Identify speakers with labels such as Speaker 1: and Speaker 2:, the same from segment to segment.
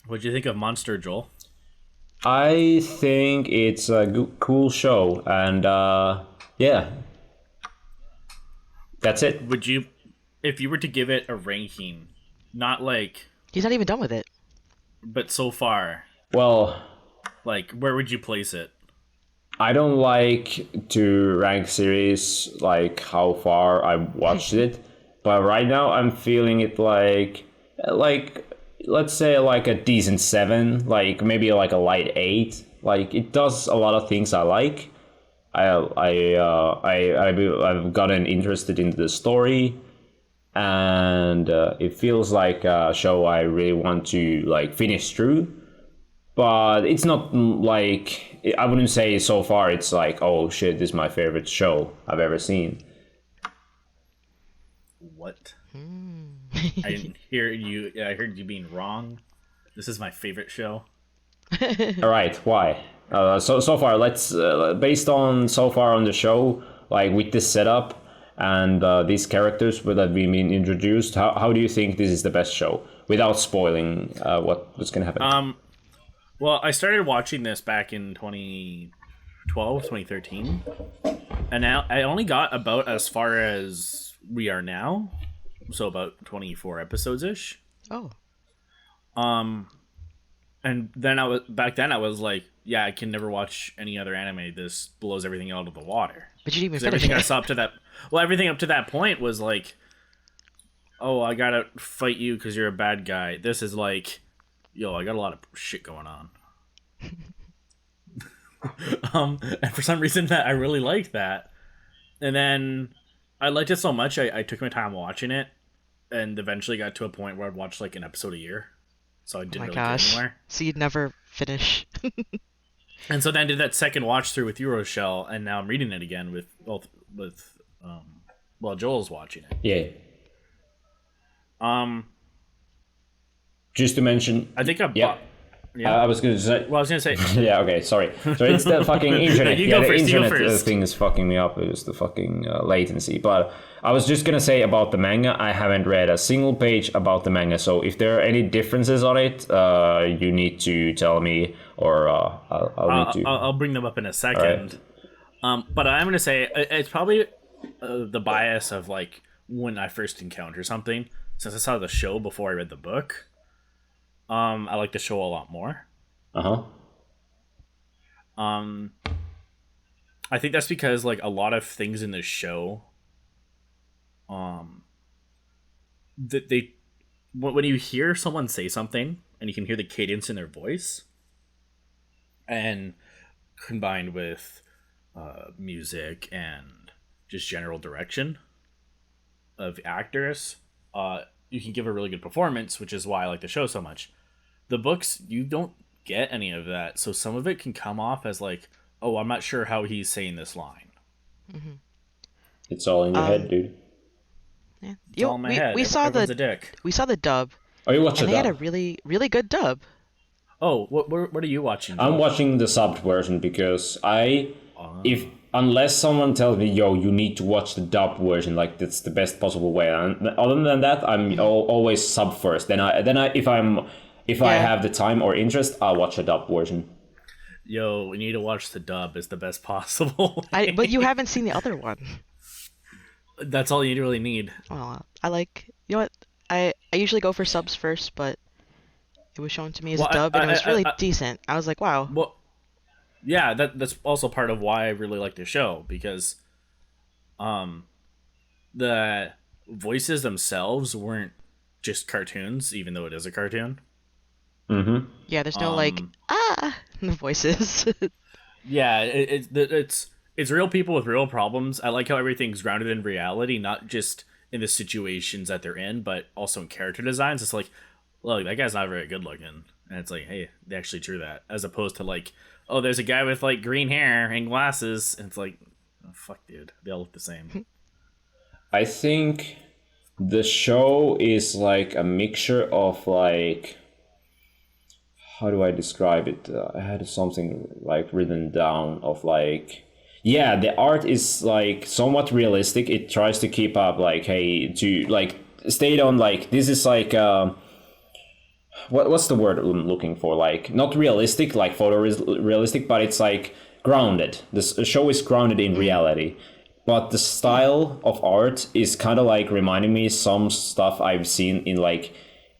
Speaker 1: What'd you think of Monster, Joel?
Speaker 2: I think it's a cool show, and yeah, that's it.
Speaker 1: Would you, if you were to give it a ranking, not like,
Speaker 3: He's not even done with it.
Speaker 1: but so far,
Speaker 2: Well,
Speaker 1: like, where would you place it?
Speaker 2: I don't like to rank series like how far I watched it, but right now I'm feeling it like let's say like a decent 7, like maybe like a light 8. Like it does a lot of things I like. I've gotten interested into the story, and it feels like a show I really want to like finish through. But it's not like I wouldn't say so far it's like, oh shit, this is my favorite show I've ever seen.
Speaker 1: What? I didn't hear you. I heard you being wrong. This is my favorite show.
Speaker 2: All right, why? So far, let's based on so far on the show, like with this setup and these characters that we've been introduced. How do you think this is the best show without spoiling what's gonna happen?
Speaker 1: Well, I started watching this back in 2012, 2013, and now I only got about as far as we are now, so about 24 episodes ish.
Speaker 3: Oh.
Speaker 1: And then I was like, yeah, I can never watch any other anime. This blows everything out of the water.
Speaker 3: But you didn't even
Speaker 1: 'Cause
Speaker 3: finish
Speaker 1: everything I
Speaker 3: it.
Speaker 1: saw up to that, well, everything up to that point was like, oh, I gotta fight you because you're a bad guy. This is like, yo, I got a lot of shit going on. And for some reason that I really liked that, and then I liked it so much I took my time watching it, and eventually got to a point where I'd watch like an episode a year, so I
Speaker 3: Oh
Speaker 1: didn't
Speaker 3: my
Speaker 1: really
Speaker 3: gosh.
Speaker 1: go anywhere.
Speaker 3: So you'd never finish.
Speaker 1: And so then I did that second watch through with Euroshell, and now I'm reading it again with Joel's watching it.
Speaker 2: Yeah,
Speaker 1: Um,
Speaker 2: just to mention.
Speaker 1: I think I
Speaker 2: Yeah.
Speaker 1: bought. Yeah.
Speaker 2: I was gonna say.
Speaker 1: Well, I was gonna say.
Speaker 2: Yeah, okay, sorry. So it's the fucking internet.
Speaker 1: You
Speaker 2: yeah,
Speaker 1: go
Speaker 2: the
Speaker 1: first, you go
Speaker 2: internet
Speaker 1: first.
Speaker 2: thing is fucking me up. It was the fucking latency. But I was just gonna say about the manga, I haven't read a single page about the manga. So if there are any differences on it, you need to tell me, or I'll need to.
Speaker 1: I'll bring them up in a second. But I'm gonna say it's probably the bias of like when I first encounter something. Since I saw the show before I read the book, I like the show a lot more.
Speaker 2: Uh huh.
Speaker 1: I think that's because like a lot of things in the show, that they when you hear someone say something and you can hear the cadence in their voice, and combined with music and just general direction of actors, you can give a really good performance, which is why I like the show so much. The books, you don't get any of that, so some of it can come off as like, oh, I'm not sure how he's saying this line.
Speaker 2: It's all in your head, dude.
Speaker 3: Yeah.
Speaker 1: It's all in my head.
Speaker 3: We saw
Speaker 1: Everyone's a
Speaker 3: the
Speaker 1: dick.
Speaker 3: dub,
Speaker 2: Oh, you watch
Speaker 3: and
Speaker 2: it
Speaker 3: they had a
Speaker 2: up?
Speaker 3: really good dub.
Speaker 1: Oh, what are you watching?
Speaker 2: I'm
Speaker 1: Joel?
Speaker 2: watching the subbed version because if unless someone tells me, yo, you need to watch the dubbed version, like that's the best possible way. And other than that, I'm always sub first. Then I if I
Speaker 3: Yeah.
Speaker 2: have the time or interest, I'll watch a dubbed version.
Speaker 1: Yo, we need to watch the dub. It's the best possible.
Speaker 3: But you haven't seen the other one.
Speaker 1: That's all you really need.
Speaker 3: Well, I like, you know what? I usually go for subs first, but it was shown to me as
Speaker 1: Well,
Speaker 3: a dub, and it was really
Speaker 1: I-
Speaker 3: decent. I was like, wow.
Speaker 1: Well, yeah, that's also part of why I really like the show, because the voices themselves weren't just cartoons, even though it is a cartoon.
Speaker 2: Mm-hmm.
Speaker 3: Yeah, there's no like the voices.
Speaker 1: Yeah, it's real people with real problems. I like how everything's grounded in reality, not just in the situations that they're in, but also in character designs. It's like, look, that guy's not very good looking, and it's like, hey, they actually drew that, as opposed to like, oh, there's a guy with like green hair and glasses, and it's like, oh, fuck, dude, they all look the same.
Speaker 2: I think the show is like a mixture of like, how do I describe it? I had something like written down of like, yeah, the art is like somewhat realistic. It tries to keep up like, hey, to like stayed on like this is like what's the word I'm looking for? Like not realistic, like photorealistic, but it's like grounded. This show is grounded in reality. But the style of art is kind of like reminding me some stuff I've seen in like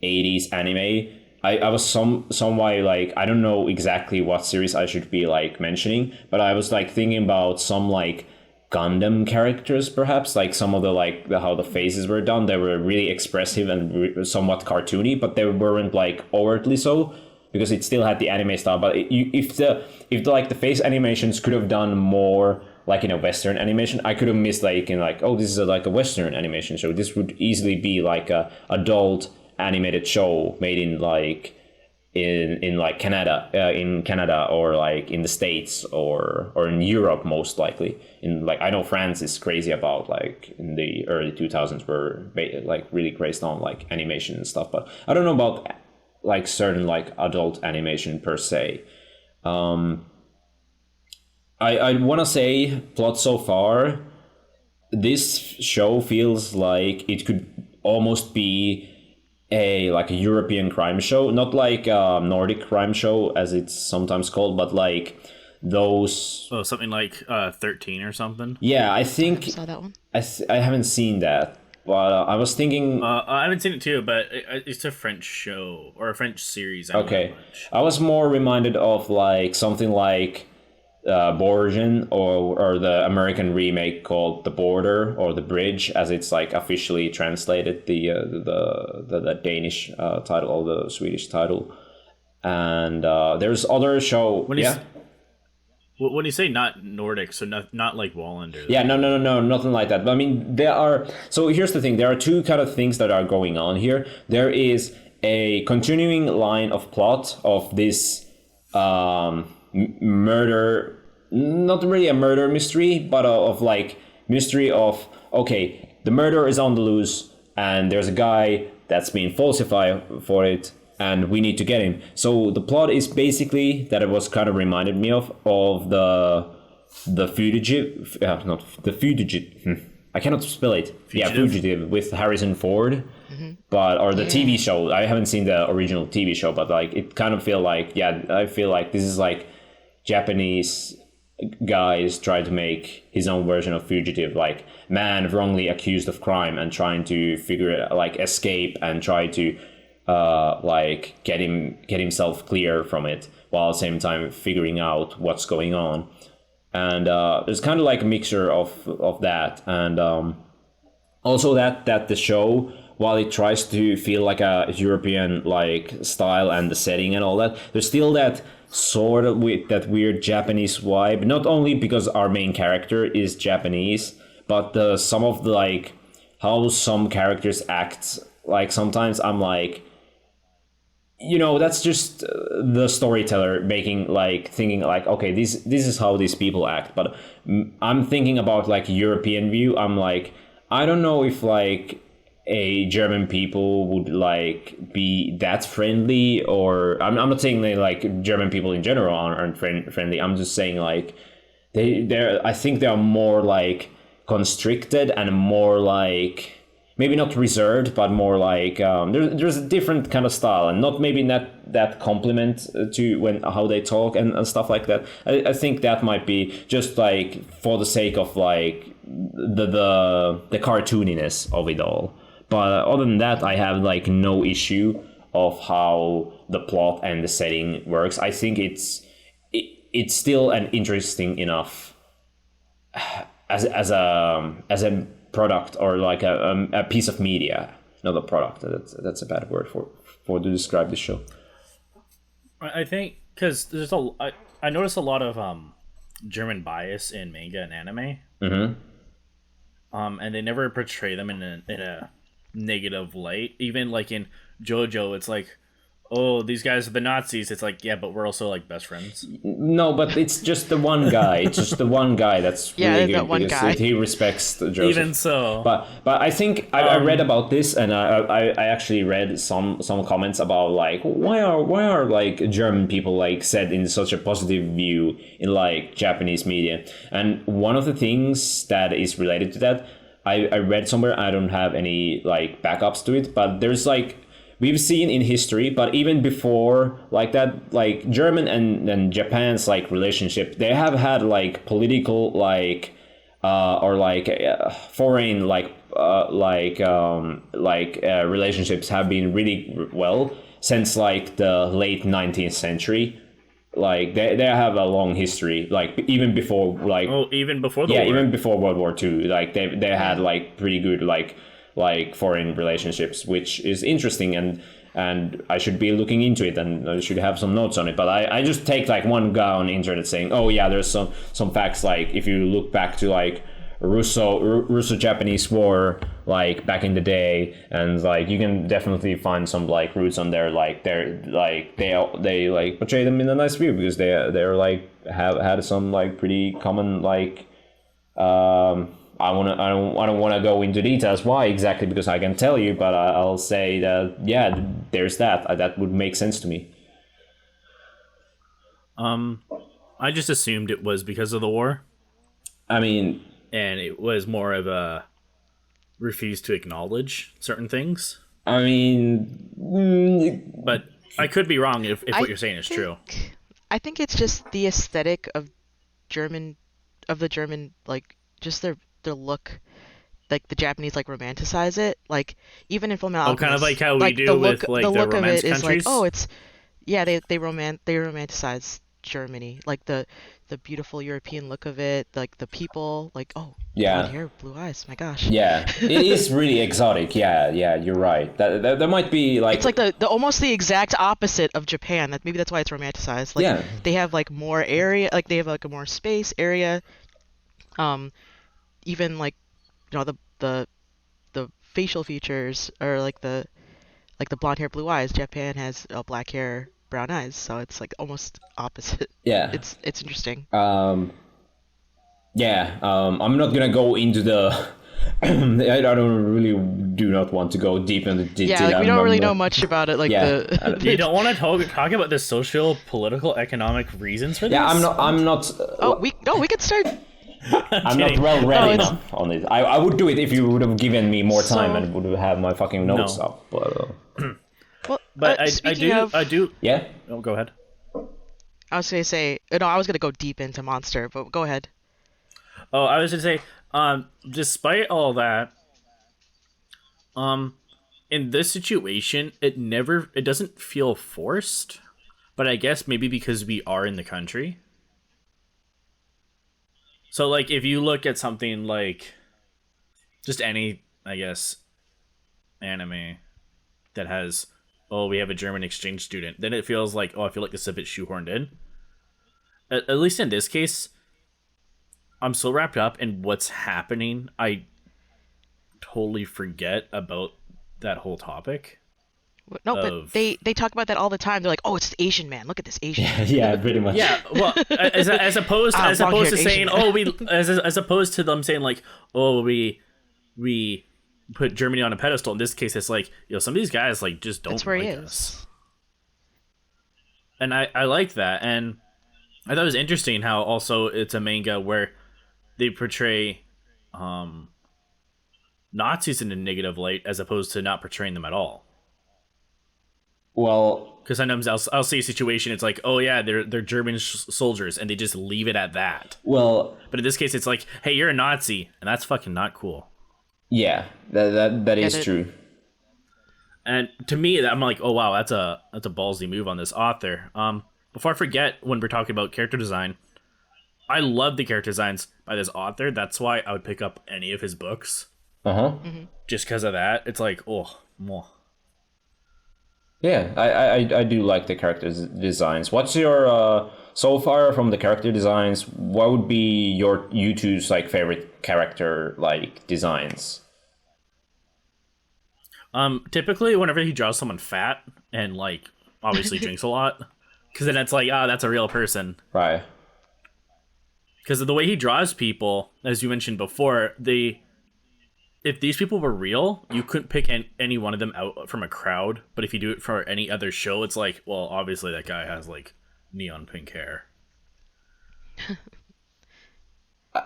Speaker 2: 80s anime. I was some way like I don't know exactly what series I should be like mentioning, but I was like thinking about some like Gundam characters, perhaps like some of the like how the faces were done. They were really expressive and somewhat cartoony, but they weren't like overtly so because it still had the anime style. But if the like the face animations could have done more like in a Western animation, I could have missed like in like, oh, this is like a Western animation show. This would easily be like a adult animated show made in like in like Canada or like in the States or in Europe most likely. In like I know France is crazy about like in the early 2000s were like really crazed on like animation and stuff, but I don't know about like certain like adult animation per se. I want to say plot so far, this show feels like it could almost be a European crime show, not like a Nordic crime show as it's sometimes called, but like those.
Speaker 1: Oh, something like 13 or something.
Speaker 2: Yeah, I
Speaker 3: I
Speaker 2: think
Speaker 3: saw that one.
Speaker 2: I haven't seen that, but I was thinking.
Speaker 1: I haven't seen it too, but it's a French show or a French series. I don't know
Speaker 2: Okay,
Speaker 1: much.
Speaker 2: I was more reminded of like something like Borgen or the American remake called The Border or The Bridge, as it's like officially translated, the Danish title or the Swedish title. And there's other show.
Speaker 1: When you
Speaker 2: Yeah.
Speaker 1: s- when you say not Nordic, so not like Wallander.
Speaker 2: Yeah, no, nothing like that. But I mean, there are. So here's the thing: there are two kind of things that are going on here. There is a continuing line of plot of this murder, not really a murder mystery, but of like mystery of okay, the murder is on the loose, and there's a guy that's being falsified for it, and we need to get him. So the plot is basically that it was kind of reminded me of the fugitive, not the fugitive. I cannot spell it. Yeah, Fugitive with Harrison Ford. But or the TV show. I haven't seen the original TV show, but like it kind of feel like I feel like this is like Japanese guys try to make his own version of Fugitive, like man wrongly accused of crime and trying to figure it like escape and try to like get himself clear from it while at the same time figuring out what's going on. And there's kind of like a mixture of that, and also that the show, while it tries to feel like a European like style and the setting and all that, there's still that sort of with that weird Japanese vibe. Not only because our main character is Japanese, but some of the like how some characters act. Like sometimes I'm like, that's just the storyteller making like thinking like, okay, this is how these people act. But I'm thinking about like European view. I'm like, I don't know if like a German people would like be that friendly, or I'm not saying that like German people in general aren't friendly. I'm just saying like they're I think they are more like constricted and more like maybe not reserved, but more like there's a different kind of style, and not maybe that compliment to when how they talk and stuff like that. I think that might be just like for the sake of like the cartooniness of it all. But other than that, I have like no issue of how the plot and the setting works. I think it's still an interesting enough as a product or like a piece of media, not a product. That's a bad word for to describe the show.
Speaker 1: I think because I notice a lot of German bias in manga and anime.
Speaker 2: Mm-hmm.
Speaker 1: And they never portray them in a negative light. Even like in JoJo, it's like, oh, these guys are the Nazis. It's like, yeah, but we're also like best friends.
Speaker 2: No, but it's just the one guy. It's just the one guy that's really good
Speaker 3: that one
Speaker 2: because
Speaker 3: guy.
Speaker 2: he respects Joseph.
Speaker 1: Even so,
Speaker 2: But I think I read about this, and I actually read some comments about like why are like German people like said in such a positive view in like Japanese media, and one of the things that is related to that I read somewhere, I don't have any like backups to it, but there's like we've seen in history, but even before like that, like German and Japan's like relationship, they have had like political like or like foreign relationships have been really well since like the late 19th century. Like they have a long history, like even before like
Speaker 1: even before the
Speaker 2: yeah,
Speaker 1: war.
Speaker 2: even before World War II, like they had like pretty good like foreign relationships, which is interesting, and I should be looking into it, and I should have some notes on it. But I just take like one guy on the internet saying, oh yeah, there's some facts, like if you look back to like Russo-Japanese War, like back in the day, and like you can definitely find some like roots on there, like they're like they like portray them in a nice view because they're like have had some like pretty common like I don't want to go into details why exactly, because I can tell you, but I'll say that yeah, there's that would make sense to me.
Speaker 1: I just assumed it was because of the war,
Speaker 2: I mean,
Speaker 1: and it was more of a refuse to acknowledge certain things.
Speaker 2: I mean,
Speaker 1: But I could be wrong if
Speaker 3: I
Speaker 1: what you're saying is true.
Speaker 3: I think it's just the aesthetic of the German, like just their look. Like the Japanese like romanticize it, like even in Fullmetal Alchemist.
Speaker 1: Kind of like how we
Speaker 3: like,
Speaker 1: do
Speaker 3: the look,
Speaker 1: with like
Speaker 3: the
Speaker 1: the
Speaker 3: look of
Speaker 1: romance
Speaker 3: it is
Speaker 1: countries.
Speaker 3: like, oh, it's yeah, they romanticize Germany, like the beautiful European look of it, like the people, like oh,
Speaker 2: yeah,
Speaker 3: blonde hair, blue eyes, my gosh.
Speaker 2: yeah, it is really exotic. Yeah, you're right. That might be like
Speaker 3: It's like the almost the exact opposite of Japan. Maybe that's why it's romanticized. Like
Speaker 2: yeah,
Speaker 3: they have like more area, like they have like a more space area. Even like the facial features are like the blonde hair, blue eyes. Japan has black hair, brown eyes, so it's like almost opposite.
Speaker 2: yeah.
Speaker 3: It's interesting.
Speaker 2: I'm not gonna go into the. I don't really do not want to go deep into
Speaker 3: Yeah, like we don't really know much about it. Like
Speaker 2: Yeah,
Speaker 1: You don't want to talk about the social, political, economic reasons for this?
Speaker 2: Yeah, I'm not.
Speaker 3: we could start.
Speaker 2: I'm not
Speaker 1: kidding.
Speaker 2: well read
Speaker 3: No,
Speaker 2: enough on it. I would do it if you would have given me more time
Speaker 3: So-
Speaker 2: and would have my fucking notes
Speaker 1: No.
Speaker 2: up. But,
Speaker 3: Well,
Speaker 1: But
Speaker 3: speaking of,
Speaker 1: I do.
Speaker 2: yeah.
Speaker 1: Oh, go ahead.
Speaker 3: I was gonna say no. I was gonna go deep into Monster, but go ahead.
Speaker 1: Oh, I was gonna say, despite all that, in this situation, it doesn't feel forced, but I guess maybe because we are in the country. So, like, if you look at something like just any, I guess, anime that has, oh, we have a German exchange student, then it feels like, oh, I feel like this is a bit shoehorned in. At least in this case, I'm so wrapped up in what's happening, I totally forget about that whole topic.
Speaker 3: No,
Speaker 1: Of-
Speaker 3: but they talk about that all the time. They're like, oh, it's the Asian man. Look at this Asian man.
Speaker 2: Yeah, pretty much.
Speaker 1: Yeah, well, as opposed to
Speaker 3: long-haired
Speaker 1: saying,
Speaker 3: Asian
Speaker 1: oh, as opposed to them saying like, oh, we put Germany on a pedestal. In this case, it's like, some of these guys like just don't
Speaker 3: That's where
Speaker 1: like
Speaker 3: he
Speaker 1: us.
Speaker 3: is.
Speaker 1: And I like that, and I thought it was interesting how also it's a manga where they portray Nazis in a negative light as opposed to not portraying them at all.
Speaker 2: Well,
Speaker 1: Because sometimes I'll see a situation, it's like, oh yeah, they're German soldiers, and they just leave it at that.
Speaker 2: well,
Speaker 1: But in this case, it's like, hey, you're a Nazi, and that's fucking not cool.
Speaker 2: yeah, that is
Speaker 3: that-
Speaker 2: true.
Speaker 1: And to me, I'm like, oh wow, that's a ballsy move on this author. Before I forget, when we're talking about character design, I love the character designs by this author. That's why I would pick up any of his books,
Speaker 2: Uh-huh.
Speaker 1: just because of that. It's like, oh, mwah.
Speaker 2: Yeah, I do like the character designs. What's your so far from the character designs? What would be you two's like favorite character like designs?
Speaker 1: Typically, whenever he draws someone fat and like obviously drinks a lot, because then it's like, that's a real person.
Speaker 2: Right.
Speaker 1: Because of the way he draws people, as you mentioned before, if these people were real, you couldn't pick any one of them out from a crowd. But if you do it for any other show, it's like, well, obviously that guy has like neon pink hair.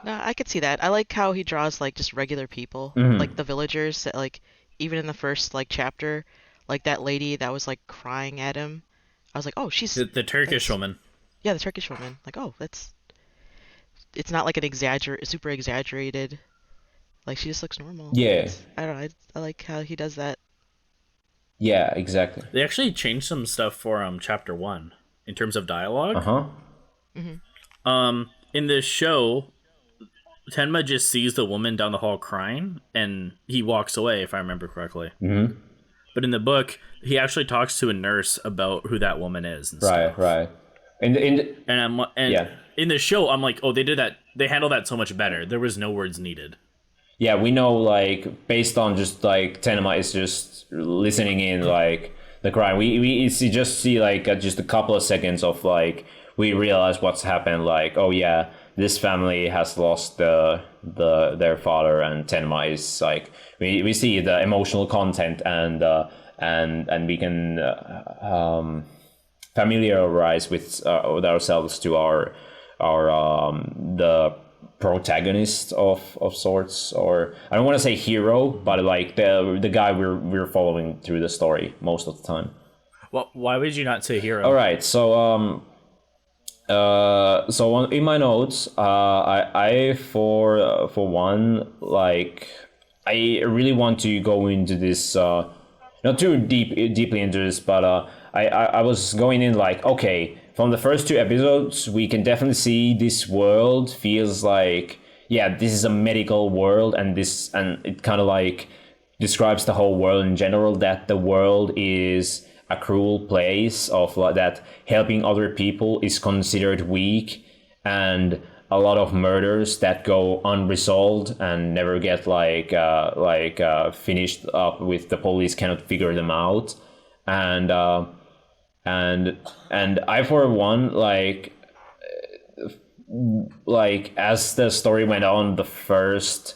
Speaker 3: No, I could see that. I like how he draws like just regular people, like the villagers that like even in the first like chapter, Like that lady that was like crying at him. I was like, oh,
Speaker 1: The Turkish
Speaker 3: that's
Speaker 1: woman.
Speaker 3: yeah, the Turkish woman. Like, oh, that's it's not like an super exaggerated. Like she just looks normal.
Speaker 2: Yeah,
Speaker 3: It's I don't know. I like how he does that.
Speaker 2: yeah, exactly.
Speaker 1: They actually changed some stuff for chapter 1 in terms of dialogue.
Speaker 2: Uh-huh.
Speaker 3: Hmm.
Speaker 1: In this show, Tenma just sees the woman down the hall crying and he walks away, if I remember correctly.
Speaker 2: Mm-hmm.
Speaker 1: But in the book, he actually talks to a nurse about who that woman is and
Speaker 2: Right,
Speaker 1: stuff.
Speaker 2: right. And
Speaker 1: And
Speaker 2: yeah.
Speaker 1: in the show, I'm like, oh, they did that. They handled that so much better. There was no words needed.
Speaker 2: Yeah, we know, like, based on just like Tenma is just listening in like the cry. We just see like just a couple of seconds of like we realize what's happened. Like, oh yeah, this family has lost their father, and Tenma is like we see the emotional content and we can familiarize with ourselves to our the protagonist of sorts, or I don't want to say hero, but like the guy we're following through the story most of the time.
Speaker 1: Well, why would you not say hero?
Speaker 2: All right, so in my notes, I for one, like I really want to go into this, not too deeply into this, but I was going in like, okay, from the first two episodes, we can definitely see this world feels like, yeah, this is a medical world, and it kind of like describes the whole world in general, that the world is a cruel place of like that helping other people is considered weak, and a lot of murders that go unresolved and never get finished up with, the police cannot figure them out, and and I for one like as the story went on, the first,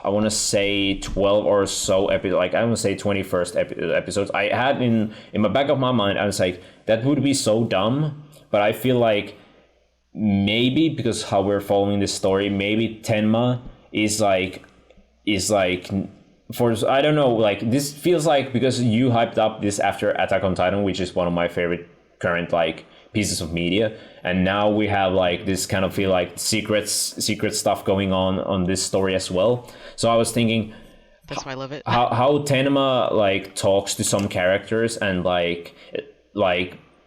Speaker 2: I want to say 12 or so episodes, like I want to say 21st episodes, I had in my back of my mind, I was like, that would be so dumb, but I feel like maybe because how we're following this story, maybe Tenma is like for, I don't know, like this feels like because you hyped up this after Attack on Titan, which is one of my favorite current like pieces of media, and now we have like this kind of feel like secret stuff going on this story as well. So I was thinking
Speaker 3: That's why I love it.
Speaker 2: how Tenma like talks to some characters, and like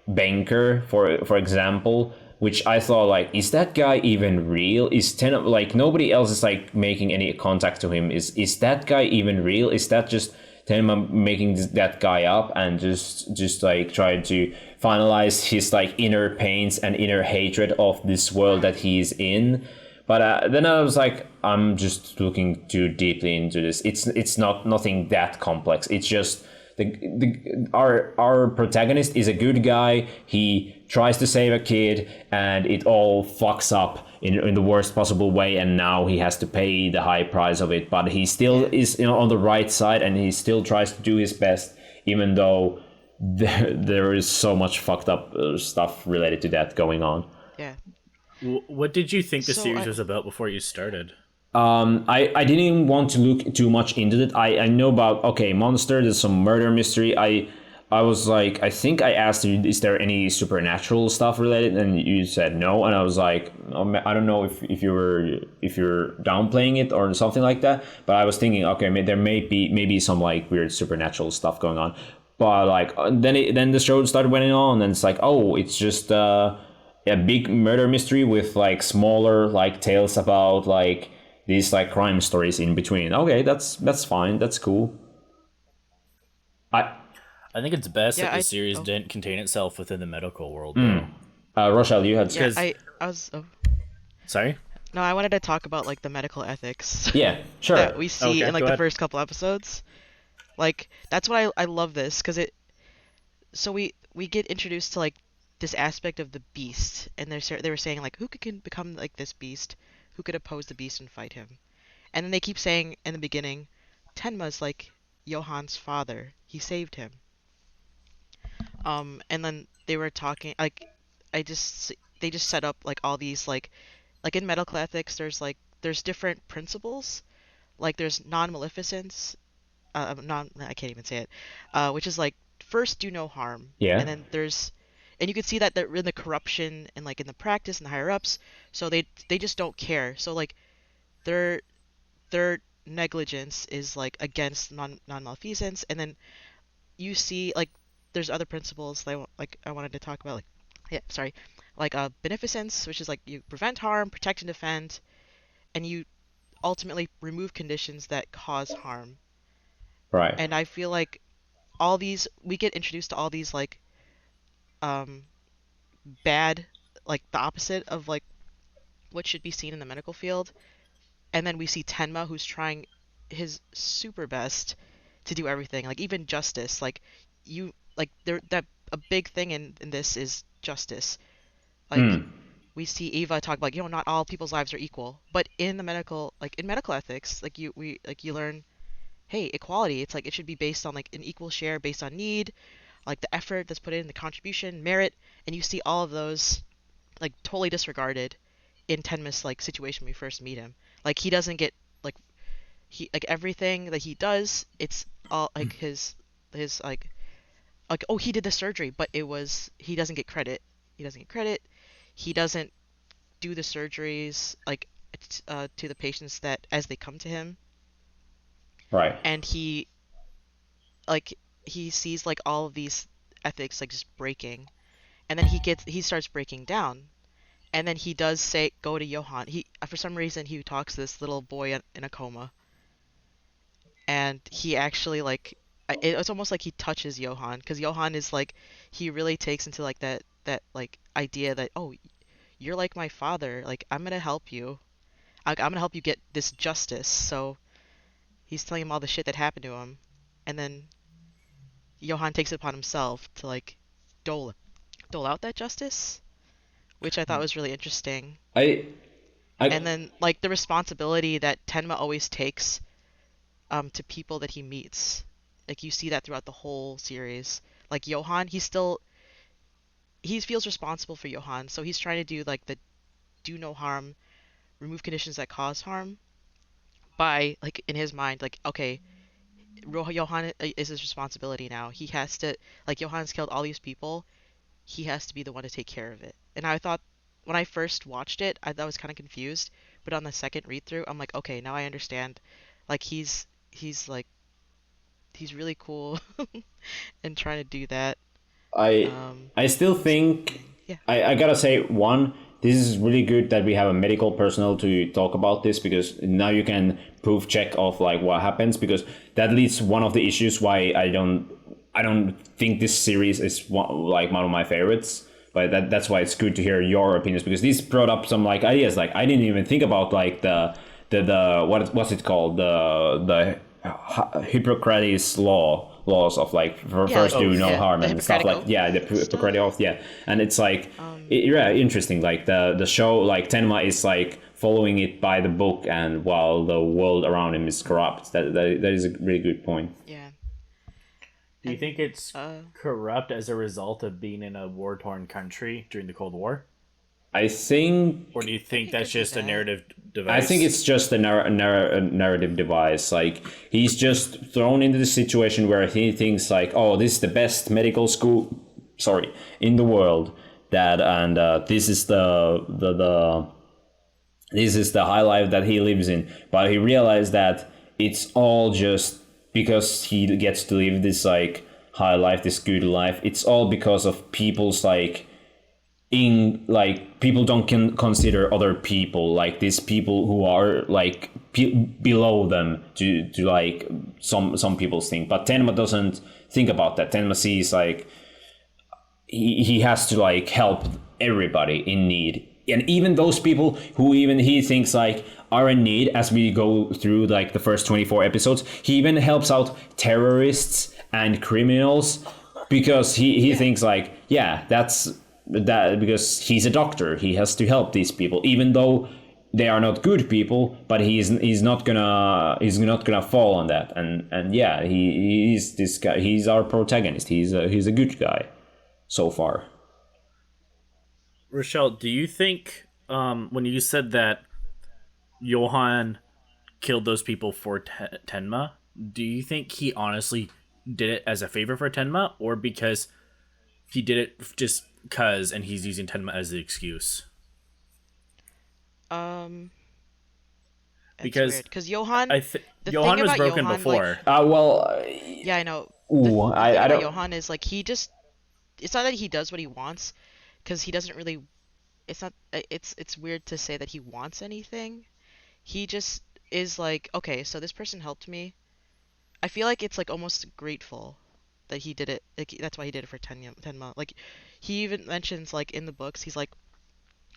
Speaker 2: Banker for example, which I thought like, is that guy even real? Is Tenma, like nobody else is like making any contact to him? Is that guy even real? Is that just Tenma making that guy up and just like trying to finalize his like inner pains and inner hatred of this world that he's in? But then I was like, I'm just looking too deeply into this. It's not nothing that complex. It's just our protagonist is a good guy. He tries to save a kid, and it all fucks up in the worst possible way. And now he has to pay the high price of it. But he still is, on the right side, and he still tries to do his best, even though there is so much fucked up stuff related to that going on.
Speaker 3: Yeah.
Speaker 1: What did you think the
Speaker 3: So
Speaker 1: series
Speaker 3: I-
Speaker 1: was about before you started?
Speaker 2: I didn't want to look too much into it. I know about, okay, monster, there's some murder mystery. I was like, I think I asked you, is there any supernatural stuff related? And you said no, and I was like, I don't know if you're downplaying it or something like that. But I was thinking, okay, there may be maybe some like weird supernatural stuff going on. But like then the show started went on, and it's like, oh, it's just a big murder mystery with like smaller like tales about like these like crime stories in between. Okay, that's fine. That's cool.
Speaker 1: I think it's best
Speaker 3: Yeah,
Speaker 1: that the
Speaker 3: I-
Speaker 1: series
Speaker 3: oh.
Speaker 1: didn't contain itself within the medical world. Though.
Speaker 2: Rochelle, you had
Speaker 3: Yeah,
Speaker 1: 'Cause-
Speaker 3: I was
Speaker 1: Sorry?
Speaker 3: no, I wanted to talk about like the medical ethics
Speaker 2: yeah, sure.
Speaker 3: that we see
Speaker 1: Okay,
Speaker 3: in like
Speaker 1: go
Speaker 3: the
Speaker 1: ahead.
Speaker 3: first couple episodes. Like that's what I love this because so we get introduced to like this aspect of the beast, and they were saying like who can become like this beast, who could oppose the beast and fight him, and then they keep saying in the beginning, Tenma's like Johan's father, he saved him. And then they were talking like they just set up like all these like in medical ethics there's different principles, like there's non-maleficence, not I can't even say it, which is like first do no harm,
Speaker 2: Yeah.
Speaker 3: and then and you can see that they're in the corruption and like in the practice and the higher ups, so they just don't care. So like their their negligence is like against non-malfeasance, and then you see like there's other principles that I wanted to talk about, like yeah, sorry, like beneficence, which is like you prevent harm, protect and defend, and you ultimately remove conditions that cause harm.
Speaker 2: Right.
Speaker 3: And I feel like all these we get introduced to all these like um bad, like the opposite of like what should be seen in the medical field, and then we see Tenma who's trying his super best to do everything, like even justice, like you like there that a big thing in this is justice. Like
Speaker 2: Mm.
Speaker 3: we see Ava talk about, not all people's lives are equal, but in the in medical ethics, like you learn, hey, equality, it's like it should be based on like an equal share based on need, like the effort that's put in, the contribution, merit, and you see all of those like totally disregarded in Tenma's like situation when we first meet him. Like he doesn't get like he like everything that he does, it's all like his like oh, he did the surgery, but it was he doesn't get credit. He doesn't get credit. He doesn't do the surgeries like to the patients that as they come to him,
Speaker 2: Right.
Speaker 3: and like he sees like all of these ethics like just breaking, and then he starts breaking down, and then he does say go to Johann. He for some reason he talks to this little boy in a coma, and he actually like it's almost like he touches Johann, because Johann is like he really takes into like that like idea that, oh, you're like my father, like I'm gonna help you, I'm gonna help you get this justice. So he's telling him all the shit that happened to him, and then Johann takes it upon himself to like dole dole out that justice, which I thought was really interesting.
Speaker 2: I
Speaker 3: And
Speaker 2: I
Speaker 3: then like the responsibility that Tenma always takes to people that he meets. Like you see that throughout the whole series. Like Johann, he feels responsible for Johann, so he's trying to do like the do no harm, remove conditions that cause harm by like in his mind like, okay, Johann is his responsibility now. He has to, like, Johann's killed all these people. He has to be the one to take care of it. And I thought when I first watched it, I was kind of confused, but on the second read through, I'm like, okay, now I understand. Like he's like he's really cool and trying to do that.
Speaker 2: I
Speaker 3: Um,
Speaker 2: I still think
Speaker 3: yeah,
Speaker 2: I gotta say one. This is really good that we have a medical personnel to talk about this, because now you can proof check of like what happens, because that leads to one of the issues why I don't think this series is one of my favorites. But that's why it's good to hear your opinions, because these brought up some like ideas like I didn't even think about, like the what's it called, the Hippocrates laws of like
Speaker 3: yeah, like
Speaker 2: first do no
Speaker 3: yeah,
Speaker 2: harm
Speaker 3: the
Speaker 2: and stuff
Speaker 3: Hippocratic
Speaker 2: like,
Speaker 3: Oath
Speaker 2: yeah, the
Speaker 3: and stuff.
Speaker 2: Hippocratic oath, yeah. And it's like
Speaker 3: Um,
Speaker 2: yeah, interesting, like the show, like Tenma is like following it by the book, and while the world around him is corrupt. That is a really good point.
Speaker 3: yeah,
Speaker 1: Do you
Speaker 3: and
Speaker 1: think it's
Speaker 3: uh,
Speaker 1: corrupt as a result of being in a war torn country during the Cold War?
Speaker 2: I think
Speaker 1: Or do you
Speaker 3: I think
Speaker 1: think
Speaker 3: it
Speaker 1: that's
Speaker 3: could be
Speaker 1: just a
Speaker 3: that.
Speaker 1: narrative
Speaker 2: I think
Speaker 1: device?
Speaker 2: it's just a narrative device. Like he's just thrown into the situation where he thinks like, oh, this is the best medical school, sorry, in the world. That and this is the this is the high life that he lives in. But he realized that it's all just because he gets to live this like high life, this good life. It's all because of people's like in like people don't consider other people, like these people who are like below them to like some people think. But Tenma doesn't think about that. Tenma sees like he has to like help everybody in need, and even those people who even he thinks like are in need. As we go through like the first 24 episodes, he even helps out terrorists and criminals, because he
Speaker 3: Yeah,
Speaker 2: thinks like, yeah, that's that, because he's a doctor, he has to help these people even though they are not good people. But he's not gonna fall on that. And yeah, he's this guy, he's our protagonist, he's a good guy so far.
Speaker 1: Rochelle, do you think when you said that Johann killed those people for Tenma, do you think he honestly did it as a favor for Tenma, or because he did it just cause and he's using Tenma as the excuse?
Speaker 3: Um, it's
Speaker 1: Because
Speaker 3: weird because Johan. The thing
Speaker 1: Johan was
Speaker 3: about
Speaker 1: broken
Speaker 3: Johan,
Speaker 1: before.
Speaker 3: yeah, I know.
Speaker 2: Ooh,
Speaker 3: The thing
Speaker 2: I
Speaker 3: about
Speaker 2: don't.
Speaker 3: Johan is like he just. It's not that he does what he wants, because he doesn't really. It's not. It's weird to say that he wants anything. He just is like, okay, so this person helped me. I feel like it's like almost grateful that he did it. Like that's why he did it for Tenma. Like he even mentions like in the books, he's like,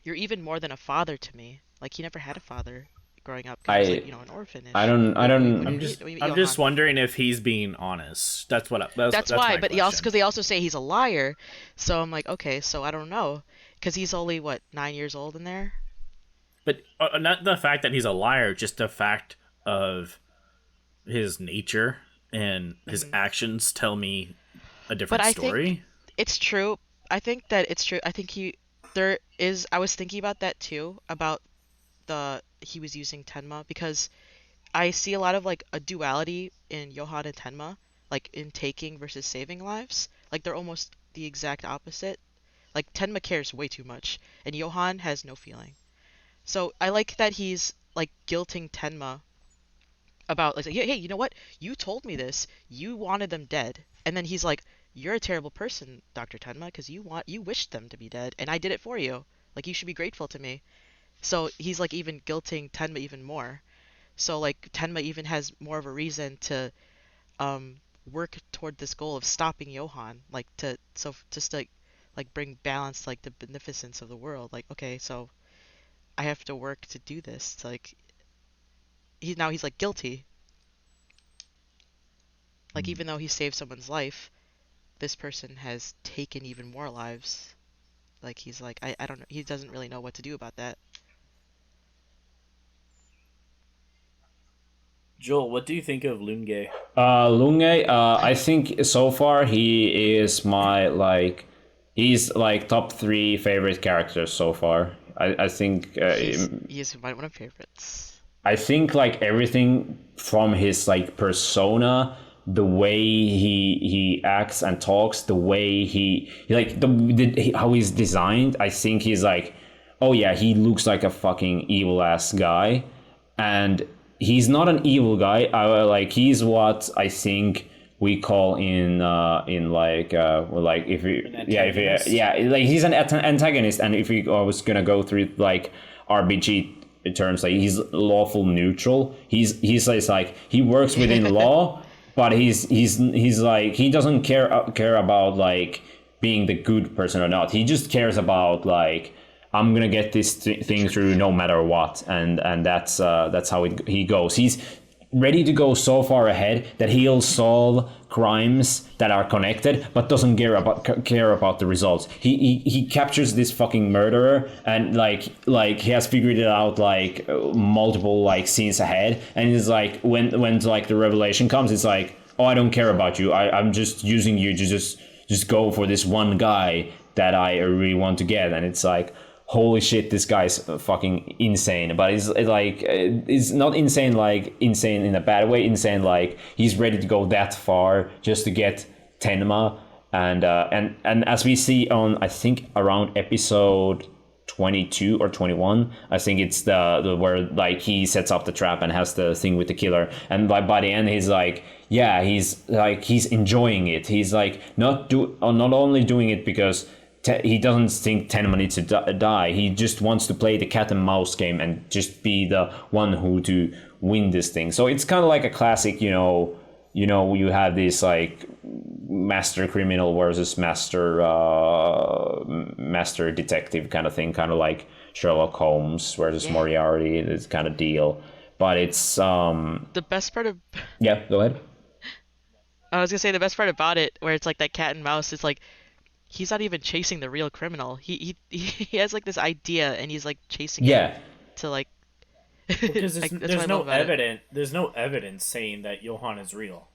Speaker 3: "You're even more than a father to me." Like he never had a father growing up because he was like,
Speaker 2: I
Speaker 3: an
Speaker 2: I
Speaker 3: orphanage.
Speaker 2: don't. I
Speaker 3: When
Speaker 2: don't.
Speaker 3: you meet
Speaker 1: I'm just
Speaker 3: Johan.
Speaker 1: wondering if he's being honest. That's
Speaker 3: That's why,
Speaker 1: my
Speaker 3: but he also
Speaker 1: question.
Speaker 3: because they also say he's a liar. So I'm like, okay, so I don't know, because he's only what 9 years old in there.
Speaker 1: But not the fact that he's a liar, just the fact of his nature and his
Speaker 3: Hmm.
Speaker 1: actions tell me a
Speaker 3: But
Speaker 1: different
Speaker 3: I think
Speaker 1: story.
Speaker 3: it's true. I think that it's true. I think he there is. I was thinking about that too, about the he was using Tenma, because I see a lot of like a duality in Johan and Tenma, like in taking versus saving lives. Like they're almost the exact opposite. Like Tenma cares way too much, and Johan has no feeling. So I like that he's like guilting Tenma about like, hey, you know what? You told me this. You wanted them dead, and then he's like, you're a terrible person, Dr. Tenma, because you wished them to be dead, and I did it for you. Like you should be grateful to me. So he's like even guilting Tenma even more. So like Tenma even has more of a reason to um work toward this goal of stopping Johan, like to so just to like bring balance to, like the beneficence of the world. Like okay, so I have to work to do this. It's like he's like guilty. Like even though he saved someone's life, this person has taken even more lives. Like he's like I don't know. He doesn't really know what to do about that.
Speaker 1: Joel, what do you think of Lunge?
Speaker 2: Lunge, I think so far he is my like, he's like top three favorite characters so far. I think
Speaker 3: He is one of my favorites.
Speaker 2: I think like everything from his like persona, the way he acts and talks, the way he like how he's designed. I think he's like, oh yeah, he looks like a fucking evil ass guy, and he's not an evil guy. Like he's what I think we call in like if you
Speaker 1: An
Speaker 2: yeah if
Speaker 1: antagonist?
Speaker 2: you, yeah like he's an antagonist, and if we was gonna go through like RPG terms, like he's lawful neutral. He's like he works within law, but he's like he doesn't care about like being the good person or not. He just cares about like, I'm gonna get this thing through no matter what, and that's how he goes. He's ready to go so far ahead that he'll solve crimes that are connected, but doesn't care about the results. He captures this fucking murderer, and like he has figured it out like multiple like scenes ahead, and he's like when like the revelation comes, it's like, oh, I don't care about you. I'm just using you to just go for this one guy that I really want to get, and it's like, holy shit, this guy's fucking insane. But it's not insane like insane in a bad way. Insane like he's ready to go that far just to get Tenma, and as we see on, I think around episode 22 or 21, I think it's the where like he sets up the trap and has the thing with the killer, and by the end he's like, yeah, he's enjoying it. He's like not only doing it because he doesn't think Tenma needs to die. He just wants to play the cat and mouse game and just be the one who to win this thing. So it's kind of like a classic, you have this like master criminal versus master detective kind of thing, kind of like Sherlock Holmes versus
Speaker 3: Yeah.
Speaker 2: Moriarty, this kind of deal. But it's
Speaker 3: The best part of
Speaker 2: yeah, go ahead.
Speaker 3: I was gonna say the best part about it, where it's like that cat and mouse, is like he's not even chasing the real criminal. He has like this idea, and he's like chasing it
Speaker 2: Yeah,
Speaker 3: to like.
Speaker 1: Because
Speaker 3: Like, that's what
Speaker 1: there's
Speaker 3: I
Speaker 1: no
Speaker 3: love about it.
Speaker 1: there's no evidence saying that Johan is real.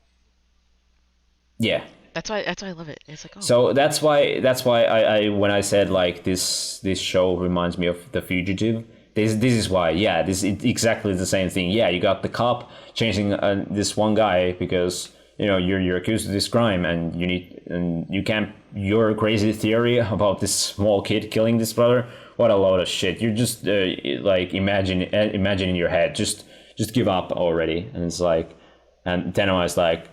Speaker 2: yeah.
Speaker 3: That's why I love it. It's like, oh,
Speaker 2: So that's why I when I said like this show reminds me of The Fugitive, This is why. Yeah, this is exactly the same thing. Yeah, you got the cop chasing this one guy because you're accused of this crime, and you can't. Your crazy theory about this small kid killing this brother. What a load of shit! You just like imagine in your head. Just give up already. And it's like, and Tenma is like,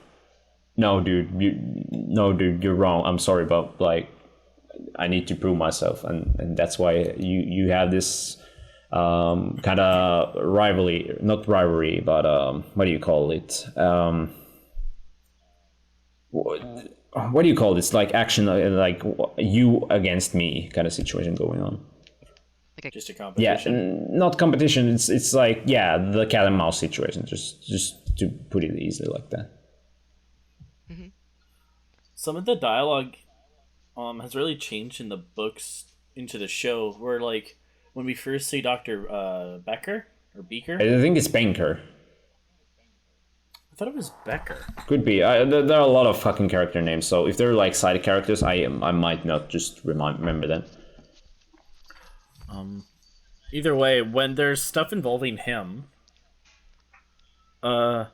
Speaker 2: no, dude, you're wrong. I'm sorry, but like, I need to prove myself, and that's why you have this kind of rivalry, not rivalry, but what do you call it? What do you call this? Like action, like you against me kind of situation going on.
Speaker 1: Just a
Speaker 2: Yeah,
Speaker 1: competition.
Speaker 2: not competition. It's like, yeah, the cat and mouse situation. Just to put it easily like that.
Speaker 1: Some of the dialogue has really changed in the books into the show. Where like when we first see Dr. Becker or Beaker,
Speaker 2: I think it's Banker.
Speaker 1: I thought it was Becker.
Speaker 2: Could be. There are a lot of fucking character names. So if they're like side characters, I might not just remember them.
Speaker 1: Either way, when there's stuff involving him, there's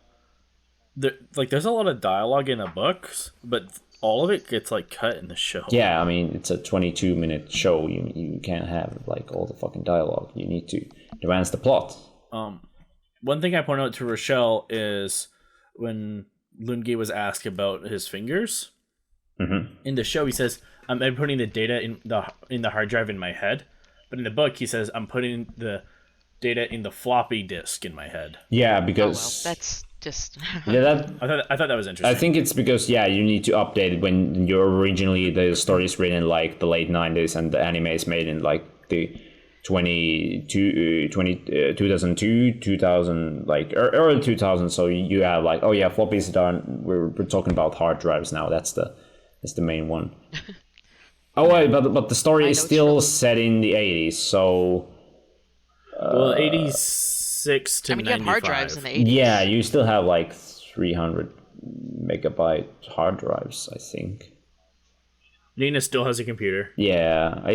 Speaker 1: a lot of dialogue in the books, but all of it gets like cut in the show.
Speaker 2: Yeah, I mean, it's a 22-minute show. You can't have like all the fucking dialogue. You need to advance the plot.
Speaker 1: One thing I point out to Rochelle is when Lunge was asked about his fingers.
Speaker 2: Mm-hmm.
Speaker 1: In the show, he says, "I'm putting the data in the hard drive in my head," but in the book, he says, "I'm putting the data in the floppy disk in my head."
Speaker 2: Yeah,
Speaker 3: Oh well,
Speaker 2: because
Speaker 3: that's just.
Speaker 2: yeah, that
Speaker 1: I thought that was interesting.
Speaker 2: I think it's because you need to update it when you're originally the story is written in like the late 90s and the anime is made in like the 2002 2000 like early 2000s. So you have like, oh yeah, floppies done. We're talking about hard drives now. That's the main one. Oh wait, but the story is still set in the 80s. So
Speaker 1: well, 86 to
Speaker 3: I mean, you
Speaker 1: 95.
Speaker 3: had hard drives in the 80s.
Speaker 2: yeah, you still have like 300 megabyte hard drives, I think.
Speaker 1: Nina still has a computer.
Speaker 2: Yeah,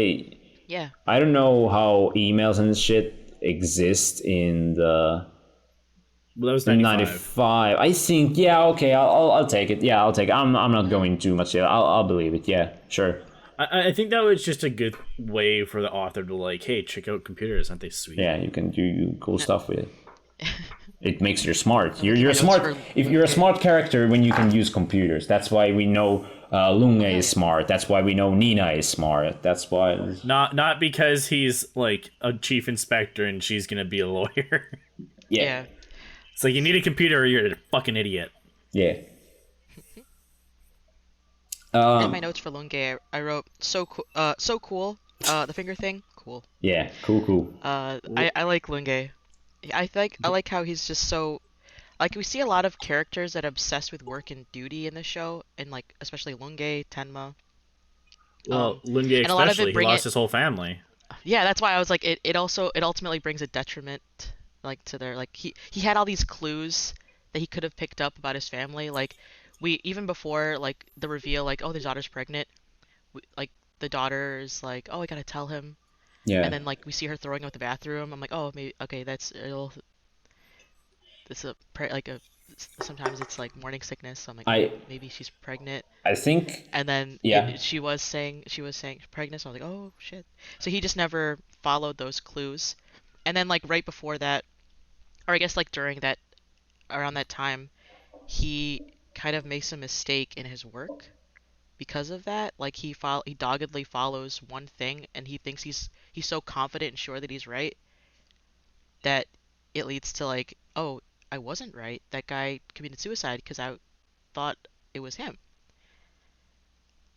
Speaker 3: Yeah.
Speaker 2: I don't know how emails and shit exist in the
Speaker 1: Well, that was 95.
Speaker 2: 95. I think, yeah, okay, I'll take it. Yeah, I'll take it. I'm not going too much yet. I'll believe it. Yeah, sure.
Speaker 1: I think that was just a good way for the author to like, hey, check out computers, aren't they sweet?
Speaker 2: Yeah, you can do cool stuff with it. It makes you smart. You're
Speaker 3: notes
Speaker 2: smart.
Speaker 3: for
Speaker 2: If you're a smart character when you can use computers, that's why we know Lunge is smart. That's why we know Nina is smart. That's why.
Speaker 1: Not because he's like a chief inspector and she's gonna be a lawyer.
Speaker 3: Yeah.
Speaker 1: It's like you need a computer or you're a fucking idiot.
Speaker 2: Yeah.
Speaker 3: In my notes for Lunge, I wrote so cool. The finger thing, cool.
Speaker 2: Yeah. Cool.
Speaker 3: I like Lunge. I like how he's just so, like, we see a lot of characters that are obsessed with work and duty in the show, and like especially Lunge, Tenma.
Speaker 1: Well, Lunge
Speaker 3: and a lot of it
Speaker 1: especially, he
Speaker 3: bring
Speaker 1: lost
Speaker 3: it-
Speaker 1: his whole family.
Speaker 3: Yeah, that's why I was like, it ultimately brings a detriment, like, to their, like, he had all these clues that he could have picked up about his family, like, we even before like the reveal, like, oh, their daughter's pregnant, like the daughter's like, oh, I gotta tell him.
Speaker 2: Yeah.
Speaker 3: And then like we see her throwing out the bathroom. I'm like, oh, maybe okay, that's sometimes it's like morning sickness. So I'm like, maybe she's pregnant.
Speaker 2: I think.
Speaker 3: And then
Speaker 2: Yeah.
Speaker 3: she was saying pregnant. So I was like, oh shit. So he just never followed those clues. And then like right before that, or I guess like around that time, he kind of makes a mistake in his work because of that. Like he doggedly follows one thing, and he thinks he's so confident and sure that he's right that it leads to like, oh, I wasn't right. That guy committed suicide because I thought it was him.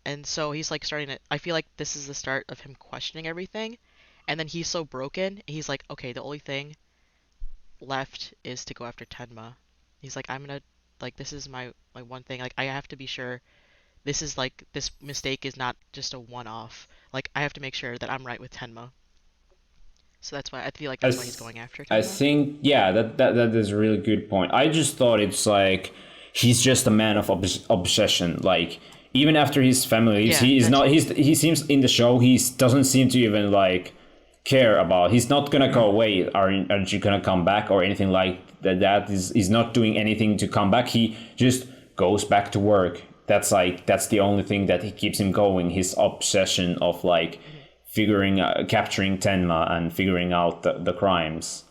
Speaker 3: And so he's like I feel like this is the start of him questioning everything. And then he's so broken, he's like, okay, the only thing left is to go after Tenma. He's like, I'm gonna, like, this is my one thing. Like, I have to be sure this is like, this mistake is not just a one-off. Like, I have to make sure that I'm right with Tenma. So that's why I feel like that's why he's going after Tenma.
Speaker 2: I think, yeah, that is a really good point. I just thought it's like he's just a man of obsession. Like, even after his family leaves, he seems in the show, he doesn't seem to even like care about. He's not gonna go away. Aren't you gonna come back or anything like that? He's not doing anything to come back. He just goes back to work. That's the only thing that he keeps him going. His obsession of like capturing Tenma and figuring out the crimes.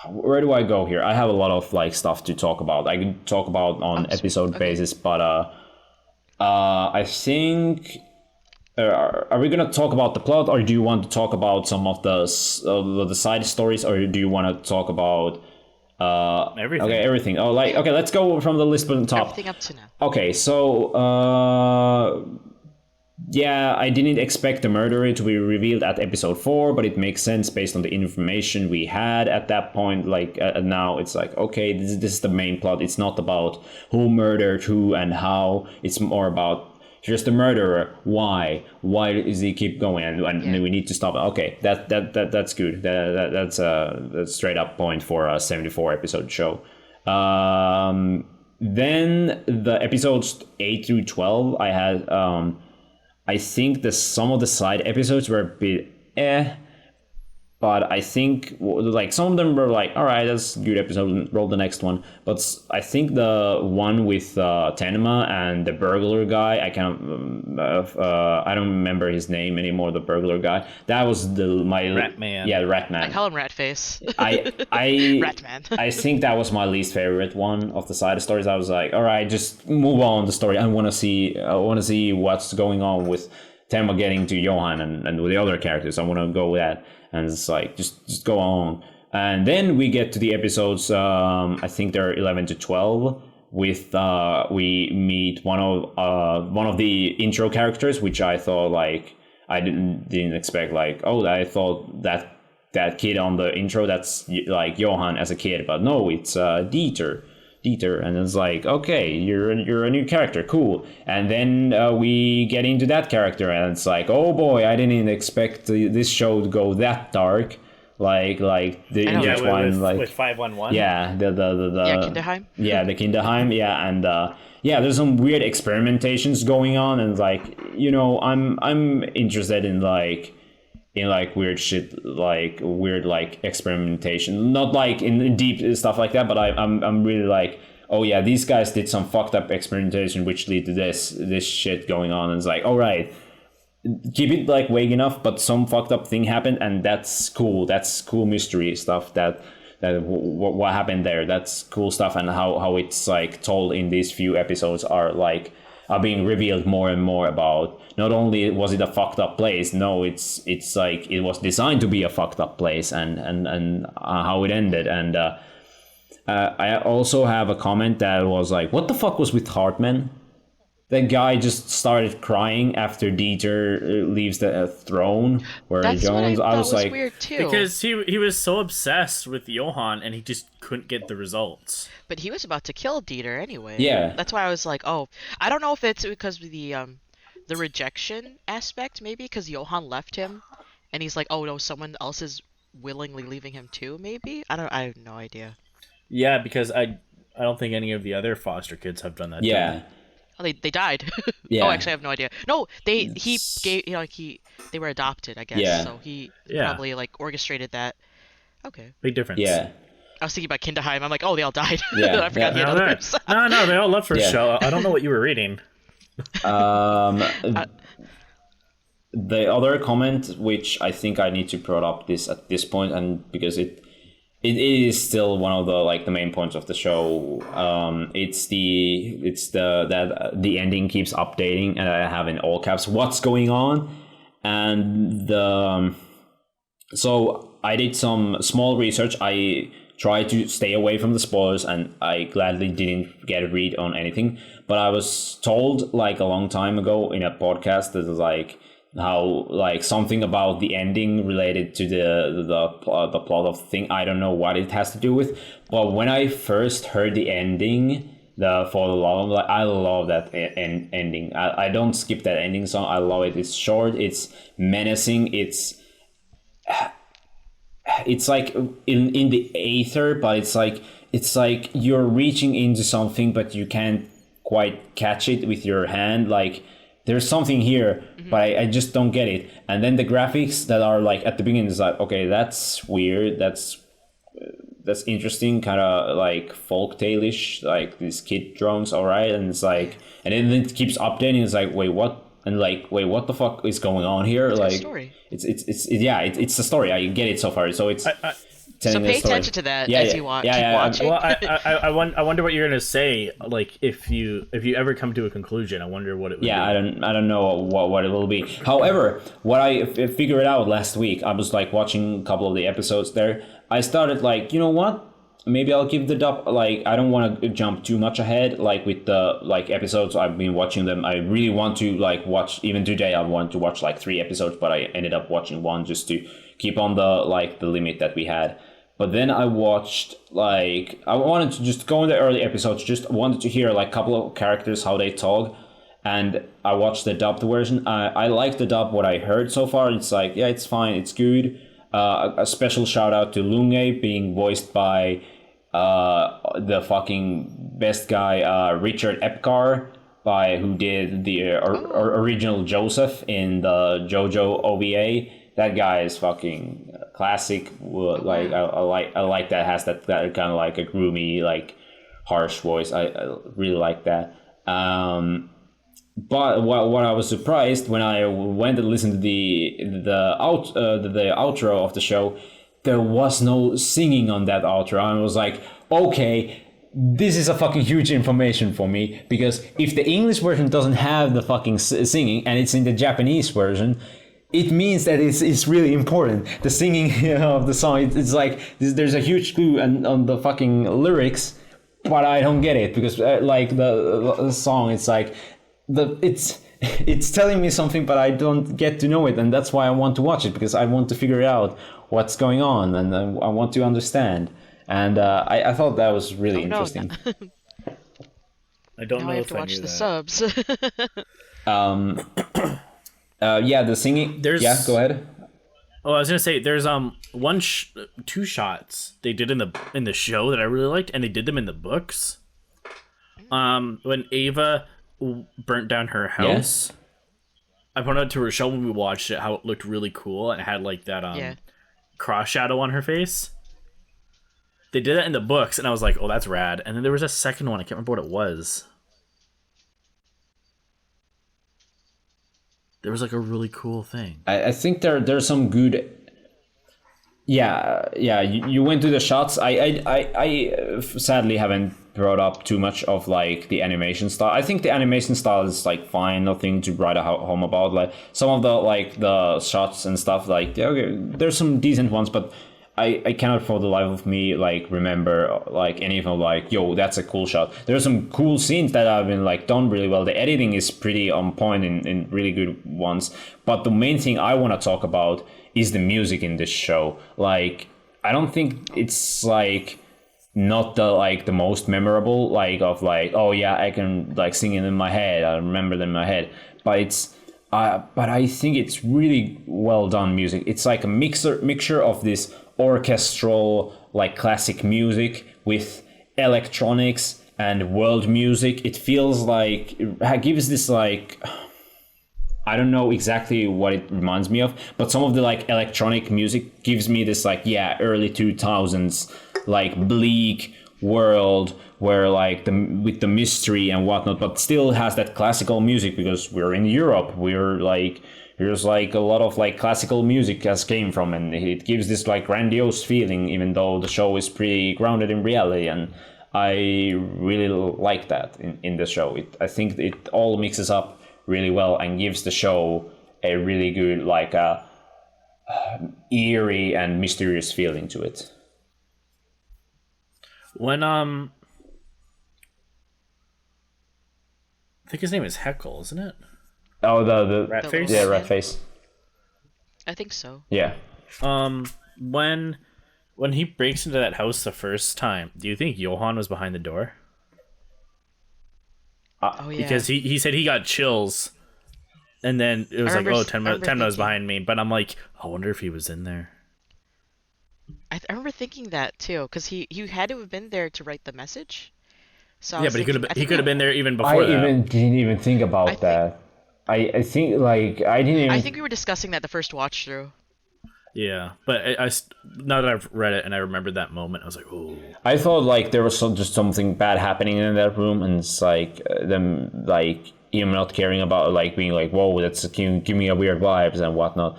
Speaker 2: Where do I go here? I have a lot of like stuff to talk about. I can talk about on episode basis, but I think. Are we gonna talk about the plot, or do you want to talk about some of the side stories, or do you want to talk about
Speaker 1: Everything?
Speaker 2: Okay, everything. Oh, like okay, let's go from the list from the top.
Speaker 3: Everything up to now.
Speaker 2: Okay, so yeah, I didn't expect the murderer to be revealed at episode 4, but it makes sense based on the information we had at that point. Like now, it's like okay, this is the main plot. It's not about who murdered who and how. It's more about here's the murderer. Why does he keep going? And we need to stop it. Okay, that's good. That's a straight up point for a 74 episode show. Then the episodes 8 through 12, I had I think some of the side episodes were a bit but I think like some of them were like, all right, that's a good episode, roll the next one. But I think the one with Tenma and the burglar guy, I don't remember his name anymore. The burglar guy, that was my
Speaker 1: Ratman.
Speaker 2: Yeah, Ratman.
Speaker 3: I call him Ratface.
Speaker 2: I
Speaker 3: Ratman.
Speaker 2: I think that was my least favorite one of the side stories. I was like, all right, just move on the story. I want to see what's going on with Tenma getting to Johan and with the other characters. I want to go with that. And it's like, just go on. And then we get to the episodes, I think they're 11 to 12, with we meet one of the intro characters, which I thought like I didn't expect. Like, oh, I thought that kid on the intro, that's like Johan as a kid, but no, it's Dieter, and it's like, okay, you're a new character, cool. And then we get into that character, and it's like, oh boy, I didn't even expect this show to go that dark. Like the intertwine,
Speaker 1: with 511.
Speaker 2: Yeah, the
Speaker 3: Kinderheim.
Speaker 2: Yeah, the Kinderheim. Yeah, and there's some weird experimentations going on, and like I'm interested in weird shit, like weird like experimentation, not like in deep stuff like that, but I'm really like, oh yeah, these guys did some fucked up experimentation which lead to this shit going on, and it's like, all right, keep it like vague enough, but some fucked up thing happened, and that's cool mystery stuff that what happened there, that's cool stuff, and how it's like told in these few episodes are being revealed more and more about. Not only was it a fucked up place, no, it's like it was designed to be a fucked up place, and how it ended. And I also have a comment that was like, what the fuck was with Hartman? That guy just started crying after Dieter leaves the throne. Where
Speaker 3: That's
Speaker 2: Jones,
Speaker 3: what I
Speaker 2: was
Speaker 3: thought
Speaker 2: like,
Speaker 3: weird too.
Speaker 1: Because he was so obsessed with Johan and he just couldn't get the results.
Speaker 3: But he was about to kill Dieter anyway.
Speaker 2: Yeah.
Speaker 3: That's why I was like, oh, I don't know if it's because of the rejection aspect, maybe because Johan left him, and he's like, oh no, someone else is willingly leaving him too. Maybe I have no idea.
Speaker 1: Yeah, because I don't think any of the other foster kids have done that.
Speaker 2: yeah.
Speaker 3: Oh, they died.
Speaker 2: Yeah.
Speaker 3: Oh, actually, I have no idea. No, they were adopted, I guess.
Speaker 2: Yeah.
Speaker 3: So he
Speaker 1: Yeah.
Speaker 3: probably like orchestrated that. Okay.
Speaker 1: Big difference.
Speaker 2: Yeah.
Speaker 3: I was thinking about Kinderheim. I'm like, oh, they all died.
Speaker 2: Yeah,
Speaker 3: I forgot
Speaker 2: yeah.
Speaker 3: the
Speaker 1: No,
Speaker 3: others.
Speaker 1: no, they all left for
Speaker 2: Yeah.
Speaker 1: a show. I don't know what you were reading.
Speaker 2: The other comment, which I think I need to put up this at this point, and because it is still one of the main points of the show. It's that the ending keeps updating, and I have in all caps what's going on, and so I did some small research. I tried to stay away from the spoilers, and I gladly didn't get a read on anything. But I was told like a long time ago in a podcast that was like how like something about the ending related to the plot of the thing. I don't know what it has to do with, but when I first heard the ending, for the love, like I love that ending. I don't skip that ending song. I love it. It's short. It's menacing. It's like in the aether, but it's like you're reaching into something, but you can't quite catch it with your hand. Like there's something here, but I just don't get it. And then the graphics that are like at the beginning is like, okay, that's weird. That's interesting, kind of like folk tale-ish, like these kid drones, all right. And it's like, and then it keeps updating. It's like, wait, what? And like, wait, what the fuck is going on here?
Speaker 3: It's a
Speaker 2: like,
Speaker 3: story.
Speaker 2: It's a story. I get it so far. So it's.
Speaker 3: So pay attention to that as you keep watching.
Speaker 1: Well, I wonder what you're gonna say. Like, if you ever come to a conclusion, I wonder what it would be.
Speaker 2: I don't know what it will be. However, what I figured out last week, I was like watching a couple of the episodes there. I started like, you know what? Maybe I'll give the dub. Like, I don't want to jump too much ahead. Like with the like episodes, I've been watching them. I really want to like watch. Even today, I want to watch like 3 episodes, but I ended up watching 1 just to keep on the limit that we had. But then I watched, like, I wanted to just go in the early episodes, just wanted to hear, like, a couple of characters, how they talk. And I watched the dubbed version. I like the dub, what I heard so far. It's like, yeah, it's fine, it's good. A special shout out to Lunge being voiced by the fucking best guy, Richard Epcar, who did the original Joseph in the JoJo OVA. That guy is fucking classic. Like I like that, has that kind of like a groomy, like harsh voice. I really like that. But what I was surprised when I went and listened to the outro of the show, there was no singing on that outro. I was like, okay, this is a fucking huge information for me, because if the English version doesn't have the fucking singing and it's in the Japanese version, it means that it's really important. The singing of the song, it's like there's a huge clue on the fucking lyrics, but I don't get it, because like the song, it's like it's telling me something, but I don't get to know it, and that's why I want to watch it, because I want to figure out what's going on, and I want to understand. And I thought that was really interesting.
Speaker 1: I don't know
Speaker 3: I have
Speaker 1: if
Speaker 3: to
Speaker 1: I
Speaker 3: watch
Speaker 1: knew
Speaker 3: the
Speaker 1: that.
Speaker 3: subs.
Speaker 2: Yeah, the singing. Yeah, go ahead.
Speaker 1: Oh, I was gonna say there's two shots they did in the show that I really liked, and they did them in the books. When Ava burnt down her house, I pointed out to Rochelle when we watched it how it looked really cool, and it had like that cross shadow on her face. They did that in the books, and I was like, oh, that's rad. And then there was a second one. I can't remember what it was. There was like a really cool thing.
Speaker 2: I think there's some good. Yeah. You went to the shots. I sadly haven't brought up too much of like the animation style. I think the animation style is like fine, nothing to write home about. Like some of the shots and stuff, like okay, there's some decent ones, but I cannot for the life of me like remember like any of them like, yo, that's a cool shot. There's some cool scenes that have been like done really well. The editing is pretty on point in really good ones. But the main thing I want to talk about is the music in this show. Like, I don't think it's like not the most memorable, like of like, oh yeah, I can like sing it in my head, I remember them in my head. But I think it's really well done music. It's like a mixture of this orchestral like classic music with electronics and world music. It feels like it gives this like, I don't know exactly what it reminds me of, but some of the like electronic music gives me this like early 2000s like bleak world where like with the mystery and whatnot, but still has that classical music because we're in Europe. We're like, there's like a lot of like classical music has came from, and it gives this like grandiose feeling, even though the show is pretty grounded in reality. And I really like that in the show. I think it all mixes up really well and gives the show a really good like eerie and mysterious feeling to it.
Speaker 1: When I think his name is Heckle, isn't it?
Speaker 2: Oh, the
Speaker 1: rat face?
Speaker 2: Yeah, rat face.
Speaker 3: I think so.
Speaker 2: Yeah.
Speaker 1: When he breaks into that house the first time, do you think Johan was behind the door?
Speaker 3: Oh yeah.
Speaker 1: Because he said he got chills, and then it was like, oh, Tenma was behind me. But I'm like, I wonder if he was in there.
Speaker 3: I remember thinking that too, because he had to have been there to write the message. So I
Speaker 1: Yeah,
Speaker 3: was
Speaker 1: but
Speaker 3: thinking, I
Speaker 1: he
Speaker 3: think
Speaker 1: could have been there even
Speaker 2: I
Speaker 1: before that.
Speaker 2: even didn't even think about
Speaker 3: I think
Speaker 2: that. I think like I didn't
Speaker 3: I
Speaker 2: even.
Speaker 3: think we were discussing that the first watch through.
Speaker 1: Yeah, but now that I've read it and I remembered that moment, I was like, oh,
Speaker 2: I thought like there was just something bad happening in that room, and it's like them like him not caring about like being like, whoa, that's give me a weird vibes and whatnot.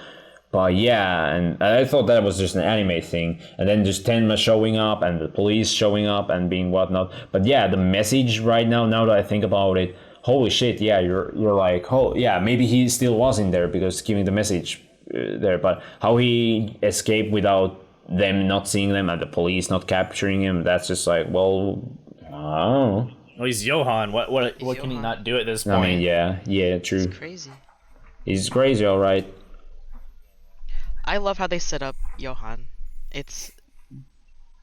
Speaker 2: But yeah, and I thought that was just an anime thing, and then just Tenma showing up and the police showing up and being whatnot. But yeah, the message right now, now that I think about it, holy shit, yeah, you're like, oh yeah, maybe he still was in there because giving the message there, but how he escaped without them not seeing them and the police not capturing him, that's just like, well, I don't know.
Speaker 1: well, he's Johan. What can he
Speaker 3: Johan.
Speaker 1: not do at this
Speaker 2: I
Speaker 1: point?
Speaker 2: mean, yeah,
Speaker 3: It's
Speaker 2: true.
Speaker 3: crazy.
Speaker 2: He's crazy, all right.
Speaker 3: I love how they set up Johan. It's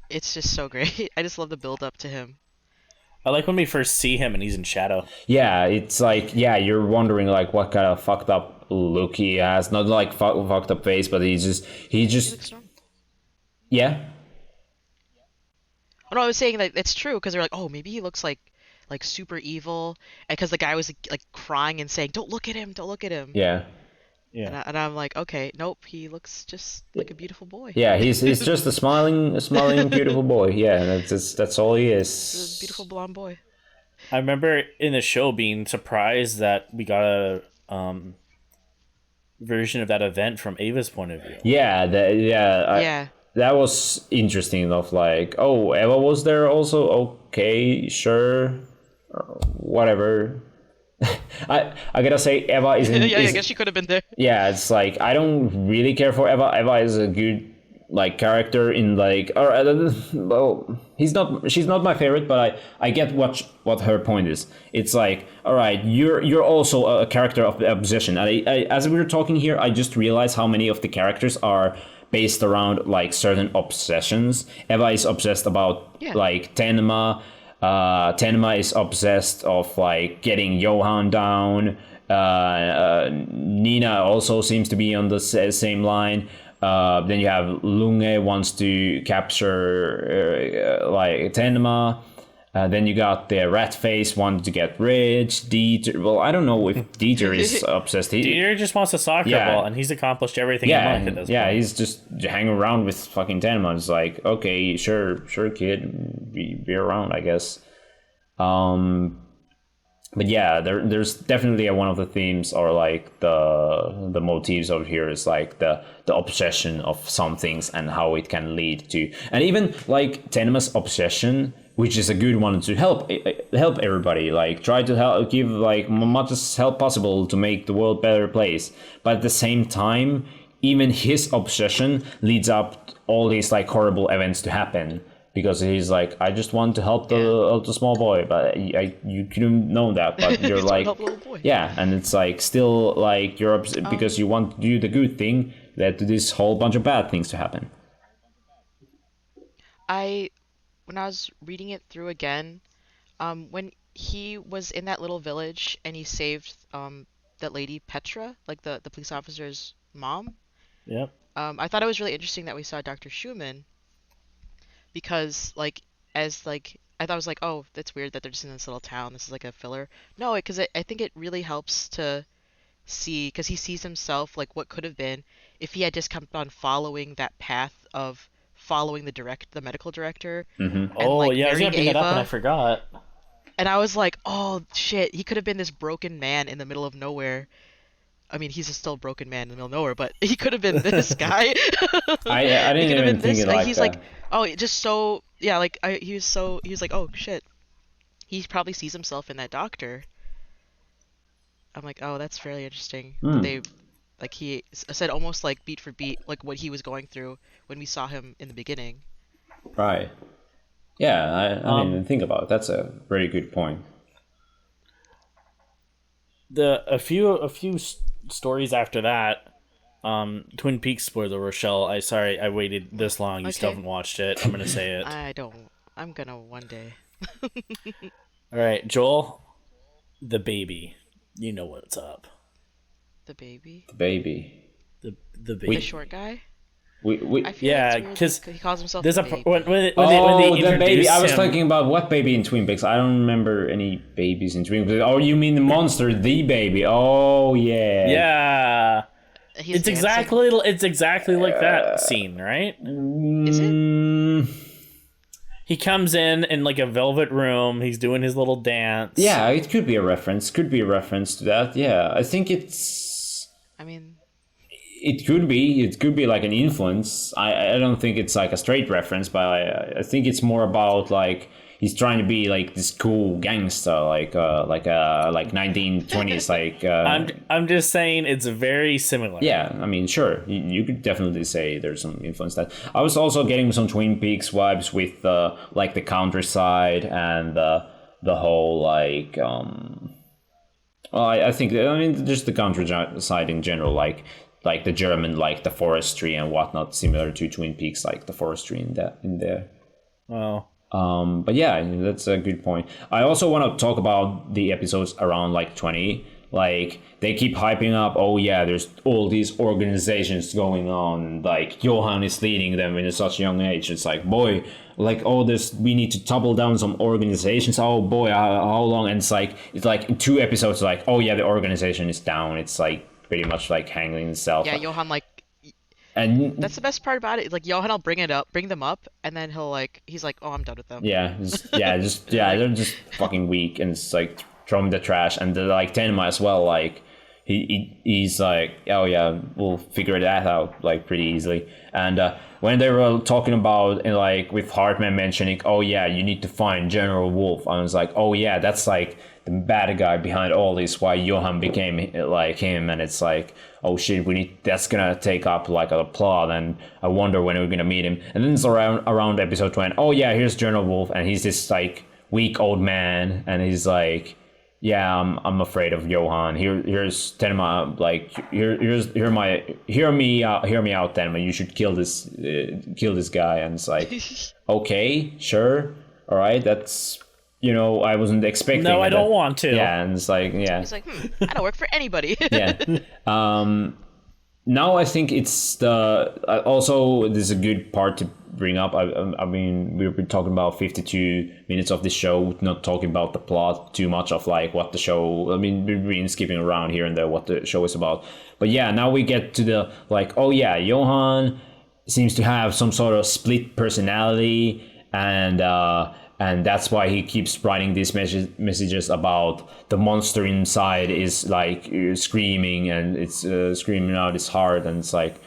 Speaker 3: it's just so great. I just love the build up to him.
Speaker 1: I like when we first see him and he's in shadow.
Speaker 2: Yeah, it's like, yeah, you're wondering like what kind of fucked up look he has. Not like fucked up face, but he
Speaker 3: He
Speaker 2: just,
Speaker 3: looks normal.
Speaker 2: yeah,
Speaker 3: Oh no, I was saying that it's true because they're like, oh, maybe he looks like super evil, and because the guy was like crying and saying, "Don't look at him, don't look at him,"
Speaker 2: yeah.
Speaker 1: Yeah,
Speaker 3: and I'm like, okay, nope, he looks just like a beautiful boy.
Speaker 2: Yeah, he's just a smiling, beautiful boy. Yeah, that's all he
Speaker 3: He's a
Speaker 2: is.
Speaker 3: beautiful blonde boy.
Speaker 1: I remember in the show being surprised that we got a version of that event from Ava's point of view.
Speaker 2: Yeah,
Speaker 3: Yeah.
Speaker 2: that was interesting enough. Like, oh, Eva was there also. Okay, sure, whatever. I gotta say, Eva isn't.
Speaker 3: Yeah, I guess she could have been there.
Speaker 2: Yeah, it's like I don't really care for Eva. Eva is a good like character in like, or well, she's not my favorite, but I get what her point is. It's like, all right, you're also a character of the obsession. I as we were talking here, I just realized how many of the characters are based around like certain obsessions. Eva is obsessed about
Speaker 3: Yeah.
Speaker 2: like Tenma. Tenma is obsessed of like getting Johan down. Nina also seems to be on the same line. Then you have Lunge wants to capture like Tenma. Then you got the rat face wanted to get rich. Dieter, well, I don't know if Dieter is obsessed.
Speaker 1: Dieter just wants a soccer
Speaker 2: Yeah.
Speaker 1: ball, and he's accomplished everything in
Speaker 2: Yeah,
Speaker 1: life at this
Speaker 2: yeah,
Speaker 1: point.
Speaker 2: he's just hanging around with fucking Tenma. It's like, okay, sure, kid, be around, I guess. But yeah, there's definitely one of the themes or like the motifs of here is like the obsession of some things and how it can lead to, and even like Tenma's obsession, which is a good one to help everybody, like try to help give like much as help possible to make the world a better place, but at the same time, even his obsession leads up all these like horrible events to happen. Because he's like, I just want to help the small boy, but you couldn't know that. But you're
Speaker 3: Just
Speaker 2: like,
Speaker 3: help the little boy.
Speaker 2: yeah, and it's like still like you're because you want to do the good thing, led to this whole bunch of bad things to happen.
Speaker 3: When I was reading it through again, when he was in that little village and he saved that lady Petra, like the police officer's mom,
Speaker 1: Yep.
Speaker 3: I thought it was really interesting that we saw Dr. Schumann because as I thought it was like, oh, that's weird that they're just in this little town. This is like a filler. No, because I think it really helps to see because he sees himself like what could have been if he had just kept on following that path of following the medical director and
Speaker 1: Oh,
Speaker 3: like
Speaker 1: yeah, I was gonna
Speaker 3: marrying
Speaker 1: bring that up and I
Speaker 3: Ava.
Speaker 1: forgot.
Speaker 3: And I was like, oh shit, he could have been this broken man in the middle of nowhere. I mean, he's a still broken man in the middle of nowhere, but he could have been this guy.
Speaker 2: I
Speaker 3: He
Speaker 2: didn't
Speaker 3: could have
Speaker 2: even
Speaker 3: been
Speaker 2: think
Speaker 3: this.
Speaker 2: it like
Speaker 3: He's
Speaker 2: that.
Speaker 3: like, oh, just so yeah, he was like, oh shit. He probably sees himself in that doctor. I'm like, oh, that's fairly interesting.
Speaker 2: Hmm.
Speaker 3: They like he said almost like beat for beat like what he was going through when we saw him in the beginning.
Speaker 2: Right. Yeah, I didn't even think about it. That's a very good point.
Speaker 1: A few stories after that. Twin Peaks spoiler, Rochelle. I waited this long. You still
Speaker 3: Okay.
Speaker 1: haven't watched it. I'm gonna say it.
Speaker 3: I don't. I'm gonna one day.
Speaker 1: All right, Joel, the baby. You know what's up.
Speaker 3: The baby,
Speaker 2: The baby.
Speaker 1: The
Speaker 3: the
Speaker 1: baby.
Speaker 3: short guy.
Speaker 2: We
Speaker 3: I feel
Speaker 1: Yeah,
Speaker 3: like it's weird
Speaker 1: 'cause
Speaker 3: he calls himself
Speaker 1: there's
Speaker 3: the
Speaker 1: a
Speaker 3: baby.
Speaker 1: when they
Speaker 2: the baby. I was
Speaker 1: him,
Speaker 2: talking about what baby in Twin Peaks. I don't remember any babies in Twin Peaks. Oh, you mean the monster, the baby? Oh yeah.
Speaker 1: Yeah,
Speaker 3: He's
Speaker 1: it's
Speaker 3: dancing.
Speaker 1: exactly like that scene, right?
Speaker 3: Is it?
Speaker 1: He comes in like a velvet room. He's doing his little dance.
Speaker 2: Yeah, it could be a reference. Could be a reference to that. Yeah, I think it's.
Speaker 3: I mean,
Speaker 2: It could be. It could be like an influence. I don't think it's like a straight reference, but I think it's more about like he's trying to be like this cool gangster, like 1920s, like.
Speaker 1: I'm just saying it's very similar.
Speaker 2: Yeah, I mean, sure, you could definitely say there's some influence that. I was also getting some Twin Peaks vibes with like the countryside and the whole like. Well, I think I mean just the countryside in general, like the German, like the forestry and whatnot, similar to Twin Peaks, like the forestry in there.
Speaker 1: Well,
Speaker 2: But yeah, that's a good point. I also want to talk about the episodes around like 20. Like they keep hyping up, oh yeah, there's all these organizations going on. Like Johan is leading them in such a young age. It's like, boy, like all this, we need to topple down some organizations. Oh boy, how long? And it's like in 2 episodes, like, oh yeah, the organization is down. It's like pretty much like hanging itself.
Speaker 3: yeah, Johan like
Speaker 2: And
Speaker 3: that's the best part about it. Like Johan will bring them up, and then he's like, oh, I'm done with them.
Speaker 2: they're just fucking weak, and it's like throw them in the trash. And they're like Tenma as well, like he's like, oh yeah, we'll figure that out like pretty easily. And when they were talking about, and like with Hartman mentioning, oh yeah, you need to find General Wolf, I was like, oh yeah, that's like the bad guy behind all this, why Johan became like him. And it's like, oh shit, that's gonna take up like a plot, and I wonder when we're gonna meet him. And then it's around episode 20, oh yeah, here's General Wolf, and he's this like weak old man, and he's like, yeah, I'm afraid of Johan. Here's Tenma, like hear me out, Tenma. You should kill this guy. And it's like, okay, sure, all right, that's, I wasn't expecting.
Speaker 1: no, I
Speaker 2: that.
Speaker 1: don't want to.
Speaker 2: Yeah, and it's like, yeah,
Speaker 3: He's like, I don't work for anybody.
Speaker 2: yeah. Now I think it's also this is a good part to bring up. I mean, we've been talking about 52 minutes of the show, not talking about the plot too much of like what the show. I mean, we've been skipping around here and there what the show is about. But yeah, now we get to the like, oh yeah, Johan seems to have some sort of split personality, and that's why he keeps writing these messages about the monster inside is like screaming, and it's screaming out his heart, and it's like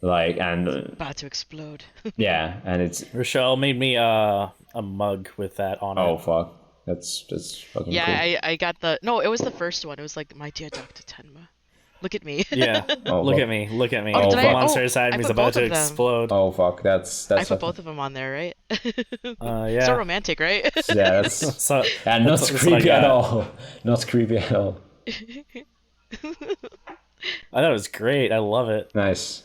Speaker 2: and
Speaker 3: About to explode.
Speaker 2: yeah, and it's
Speaker 1: Rochelle made me a mug with that on
Speaker 2: oh
Speaker 1: it.
Speaker 2: fuck, that's fucking
Speaker 3: Yeah,
Speaker 2: cool.
Speaker 3: I got no, it was the first one. It was like, my dear Dr. Tenma, look at me.
Speaker 1: Yeah,
Speaker 2: Oh,
Speaker 1: look
Speaker 2: fuck.
Speaker 1: at me.
Speaker 3: Oh,
Speaker 1: The
Speaker 3: did I-
Speaker 1: monster
Speaker 3: oh,
Speaker 1: inside
Speaker 3: I
Speaker 1: me is
Speaker 3: put
Speaker 1: about
Speaker 3: both
Speaker 1: to
Speaker 3: of them.
Speaker 1: explode.
Speaker 2: Oh fuck, that's
Speaker 3: I put both of them on there, right?
Speaker 1: Yeah.
Speaker 3: So romantic, right?
Speaker 2: yeah, that's
Speaker 1: So
Speaker 2: and not
Speaker 1: that's what I
Speaker 2: creepy at
Speaker 1: got.
Speaker 2: all. Not creepy at all.
Speaker 1: I thought it was great. I love it.
Speaker 2: Nice.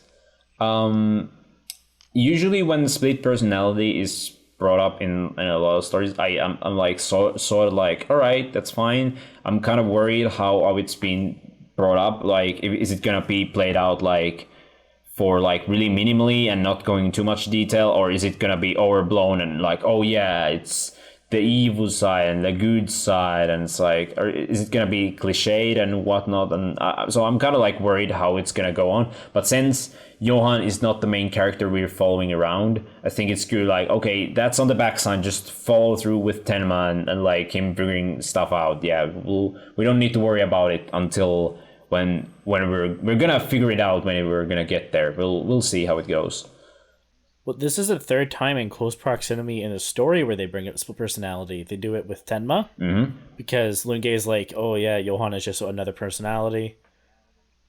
Speaker 2: Usually when split personality is brought up in a lot of stories, I'm like sort of like, all right, that's fine. I'm kind of worried how it's been brought up. Like, is it gonna be played out like for like really minimally and not going into too much detail, or is it gonna be overblown and like, oh yeah, it's the evil side and the good side, and it's like, or is it gonna be cliched and whatnot? And so I'm kind of like worried how it's gonna go on. But since Johan is not the main character we're following around, I think it's good. Like, okay, that's on the backside. Just follow through with Tenma and like him figuring stuff out. Yeah, we don't need to worry about it until when we're gonna figure it out when we're gonna get there. We'll see how it goes.
Speaker 1: Well, this is the third time in close proximity in a story where they bring up split personality. They do it with Tenma because Lunge is like, oh yeah, Johan is just another personality.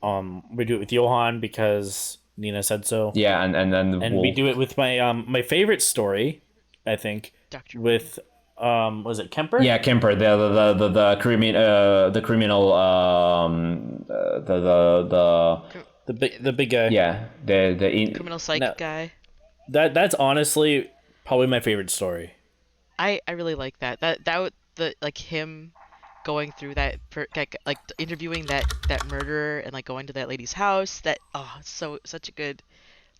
Speaker 1: We do it with Johan because Nina said so.
Speaker 2: Yeah, and
Speaker 1: We do it with my favorite story, I think,
Speaker 3: Dr.
Speaker 1: with was it Kemper?
Speaker 2: yeah, Kemper, the criminal, the criminal,
Speaker 1: the big guy.
Speaker 2: yeah,
Speaker 3: Criminal psych
Speaker 1: No.
Speaker 3: guy.
Speaker 1: That's honestly probably my favorite story.
Speaker 3: I really like that. The like him going through like interviewing that murderer and like going to that lady's house. That such a good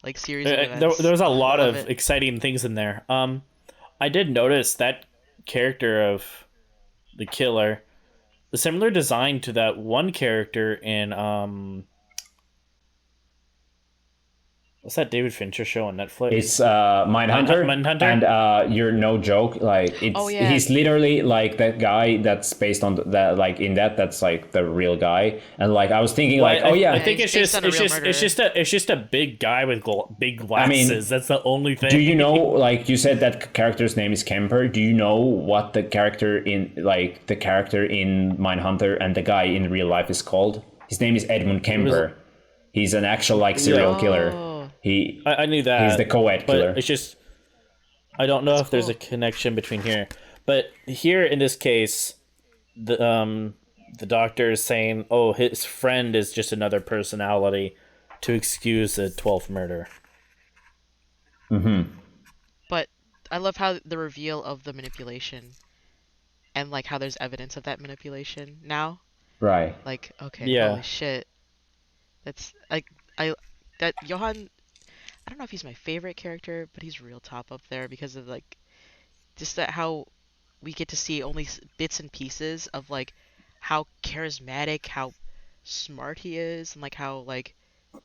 Speaker 3: like series of
Speaker 1: There,
Speaker 3: events.
Speaker 1: there was a lot
Speaker 3: Love
Speaker 1: of
Speaker 3: it.
Speaker 1: exciting things in there. I did notice that character of the killer, the similar design to that one character in what's that David Fincher show on Netflix?
Speaker 2: It's Mindhunter,
Speaker 1: Mindhunter?
Speaker 2: and you're no joke. Like it's
Speaker 3: Oh, yeah.
Speaker 2: he's literally like that guy that's based on that. Like in that's like the real guy. And like I was thinking,
Speaker 1: Well,
Speaker 2: like, oh yeah,
Speaker 1: I think
Speaker 3: It's
Speaker 1: it's
Speaker 3: based on a real
Speaker 1: it's just a big guy with big glasses. That's the only thing.
Speaker 2: do you know, like you said that character's name is Kemper? Do you know what the character in Mindhunter and the guy in real life is called? His name is Edmund Kemper. He's an actual like serial killer.
Speaker 3: Oh.
Speaker 1: I knew that
Speaker 2: He's the co-ed
Speaker 1: but
Speaker 2: killer.
Speaker 1: it's just I don't know if there's a
Speaker 3: cool.
Speaker 1: connection between here, but here in this case, the doctor is saying, oh, his friend is just another personality to excuse the 12th murder.
Speaker 3: But I love how the reveal of the manipulation and like how there's evidence of that manipulation now.
Speaker 2: Right.
Speaker 3: Like, okay,
Speaker 1: Yeah.
Speaker 3: holy shit. That's like I that Johan, I don't know if he's my favorite character, but he's real top up there because of like just that how we get to see only bits and pieces of like how charismatic, how smart he is, and like how like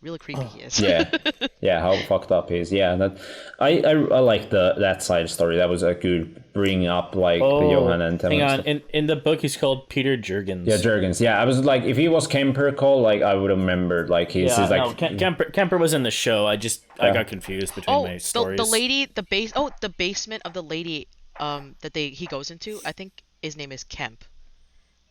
Speaker 3: really creepy he is.
Speaker 2: Yeah. Yeah, how fucked up he is. Yeah, that I like that side story. That was a good bring up, like the Johan and
Speaker 1: hang
Speaker 2: Temel
Speaker 1: on.
Speaker 2: stuff.
Speaker 1: In the book, he's called Peter Jurgens.
Speaker 2: Yeah, Jurgens. Yeah, I was like, if he was Kemper Cole, like I would have remembered. Like he's
Speaker 1: Yeah,
Speaker 2: like,
Speaker 1: no, Kemper was in the show. I got confused between
Speaker 3: Oh,
Speaker 1: my stories.
Speaker 3: the lady, the basement of the lady, that he goes into. I think his name is Kemp.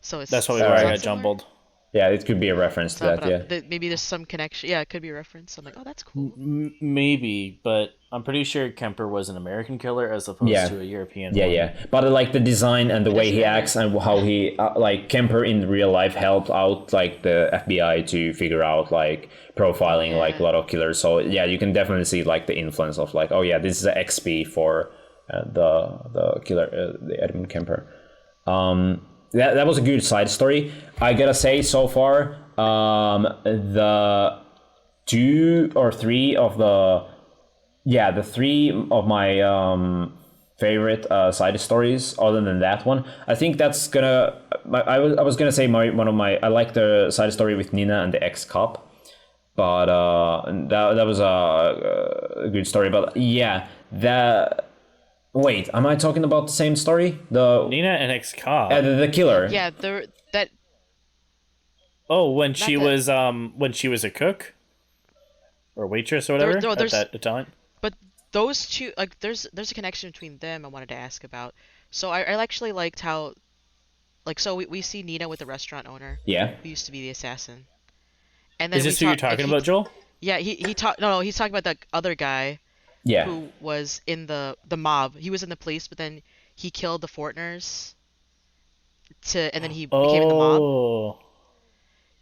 Speaker 3: So it's
Speaker 1: That's probably
Speaker 3: sounds
Speaker 1: where I got
Speaker 3: similar.
Speaker 1: jumbled.
Speaker 2: yeah, it could be a reference to
Speaker 3: So,
Speaker 2: that.
Speaker 3: but,
Speaker 2: Yeah.
Speaker 3: maybe there's some connection. Yeah, it could be a reference. I'm like, oh, that's cool.
Speaker 1: Maybe, but I'm pretty sure Kemper was an American killer as opposed
Speaker 2: Yeah.
Speaker 1: to a European
Speaker 2: Yeah,
Speaker 1: one.
Speaker 2: yeah, but like the design and the way he
Speaker 3: doesn't matter.
Speaker 2: acts and how he like Kemper in real life helped out like the FBI to figure out like profiling like a lot of killers. So yeah, you can definitely see like the influence of like, oh yeah, this is a XP for the killer, the Edmund Kemper. That was a good side story. I gotta say, so far, the two or three of the three of my favorite side stories, other than that one, I think that's gonna. I was gonna say I like the side story with Nina and the ex-cop, but that was a good story. But yeah, wait, am I talking about the same story?
Speaker 1: Nina and ex-cop.
Speaker 2: The killer.
Speaker 3: Yeah, that
Speaker 1: Oh, when she
Speaker 3: that.
Speaker 1: was a cook or waitress or whatever
Speaker 3: no,
Speaker 1: at
Speaker 3: there's-
Speaker 1: that Italian.
Speaker 3: But those two, like, there's a connection between them. I wanted to ask about. So I actually liked how, like, so we see Nina with the restaurant owner
Speaker 2: Yeah.
Speaker 3: who used to be the assassin, and then
Speaker 1: Is
Speaker 3: we
Speaker 1: this who you're
Speaker 3: talk- like,
Speaker 1: talking about, Joel?
Speaker 3: Yeah, he talked. No, he's talking about the other guy
Speaker 2: Yeah.
Speaker 3: who was in the mob. He was in the police, but then he killed the Fortners. And then he became in the mob.
Speaker 1: Oh,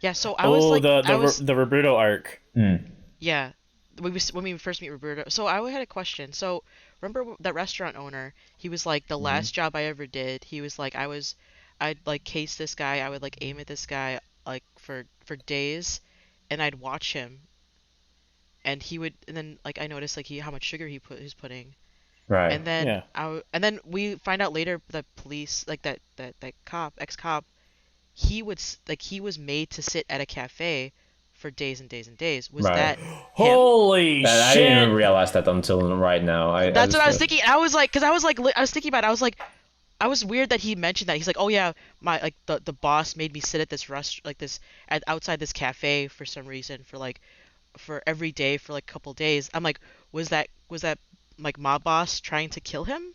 Speaker 3: Yeah, so I was like,
Speaker 1: the Roberto arc.
Speaker 3: yeah, when we first meet Roberto. So I had a question. So remember that restaurant owner? He was like, the last job I ever did. He was like, I'd like case this guy. I would like aim at this guy like for days, and I'd watch him. And and then like I noticed like how much sugar he's putting.
Speaker 2: Right.
Speaker 3: And then
Speaker 1: Yeah.
Speaker 3: and then we find out later the police like that cop ex-cop he was made to sit at a cafe for days and days and days. Was
Speaker 2: Right.
Speaker 3: that him?
Speaker 1: Holy
Speaker 2: I
Speaker 1: shit!
Speaker 2: didn't even realize that until right now.
Speaker 3: That's what I was thinking. I was like, I was thinking about it. I was like, I was weird that he mentioned that. He's like, oh yeah, my like the boss made me sit at this outside this cafe for some reason for every day for like a couple days. I'm like, was that like mob boss trying to kill him?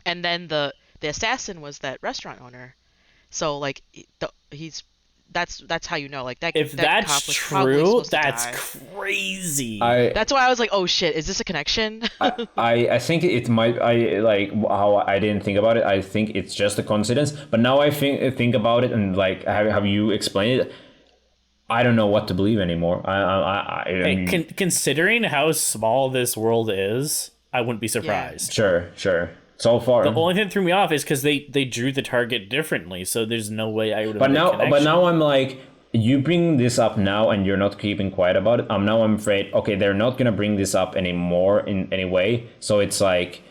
Speaker 3: And then the assassin was that restaurant owner. So like that's how you know like that.
Speaker 1: If
Speaker 3: that
Speaker 1: that's
Speaker 3: cop was probably
Speaker 1: true,
Speaker 3: supposed to
Speaker 1: that's
Speaker 3: die.
Speaker 1: crazy.
Speaker 3: That's why I was like, oh shit, is this a connection?
Speaker 2: I think it might. I like how I didn't think about it. I think it's just a coincidence. But now I think about it and like have you explained it? I don't know what to believe anymore. I mean,
Speaker 1: Considering how small this world is, I wouldn't be surprised.
Speaker 2: sure. So far,
Speaker 1: The only thing that threw me off is because they drew the target differently, so there's no way I would have.
Speaker 2: but now I'm like, you bring this up now and you're not keeping quiet about it. I'm afraid, okay, they're not gonna bring this up anymore in any way. So it's like,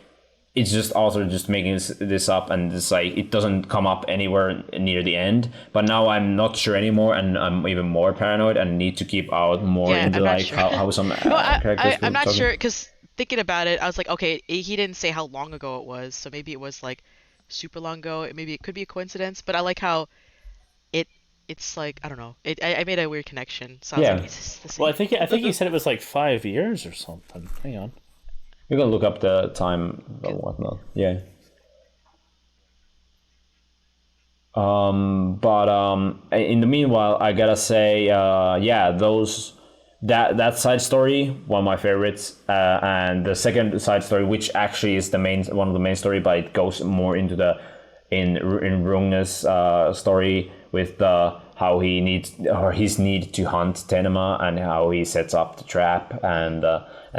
Speaker 2: it's just also just making this up, and it's like it doesn't come up anywhere near the end. But now I'm not sure anymore, and I'm even more paranoid and need to keep out more
Speaker 3: Yeah,
Speaker 2: into
Speaker 3: I'm not
Speaker 2: like
Speaker 3: sure.
Speaker 2: how some
Speaker 3: Well,
Speaker 2: characters.
Speaker 3: I'm not
Speaker 2: talking.
Speaker 3: sure because thinking about it, I was like, okay, he didn't say how long ago it was, so maybe it was like super long ago. Maybe it could be a coincidence, but I like how it it's like I don't know. I made a weird connection, so I was
Speaker 2: Yeah.
Speaker 3: like, is this the same?
Speaker 1: Well, I think he said it was like 5 years or something. Hang on.
Speaker 2: You can look up the time or whatnot. Yeah. But in the meanwhile, I gotta say, yeah, that side story, one of my favorites, and the second side story, which actually is one of the main story, but it goes more into the in Rungne's story with how he needs, or his need to hunt Tenema, and how he sets up the trap, and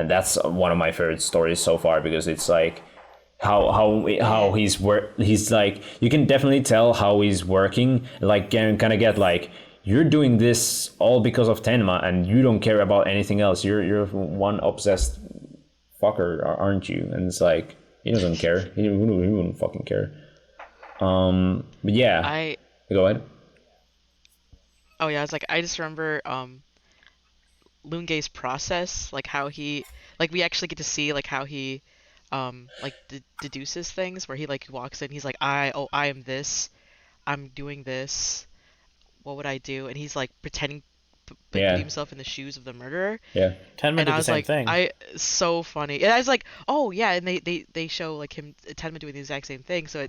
Speaker 2: that's one of my favorite stories so far, because it's like how he's like, you can definitely tell how he's working, like kind of get like, you're doing this all because of Tenma and you don't care about anything else, you're one obsessed fucker, aren't you? And it's like, he doesn't care, he wouldn't fucking care. But yeah, go ahead.
Speaker 3: Oh yeah, I was like, I just remember Lunge's process, like how he, like we actually get to see like how he like deduces things, where he like walks in, he's like, I am this, I'm doing this, what would I do? And he's like pretending, putting himself in the shoes of the murderer.
Speaker 2: Yeah.
Speaker 1: Tenma did
Speaker 3: And I
Speaker 1: the
Speaker 3: was
Speaker 1: same
Speaker 3: like,
Speaker 1: thing.
Speaker 3: so funny. And I was like, oh yeah, and they show like him, Tenma doing the exact same thing, so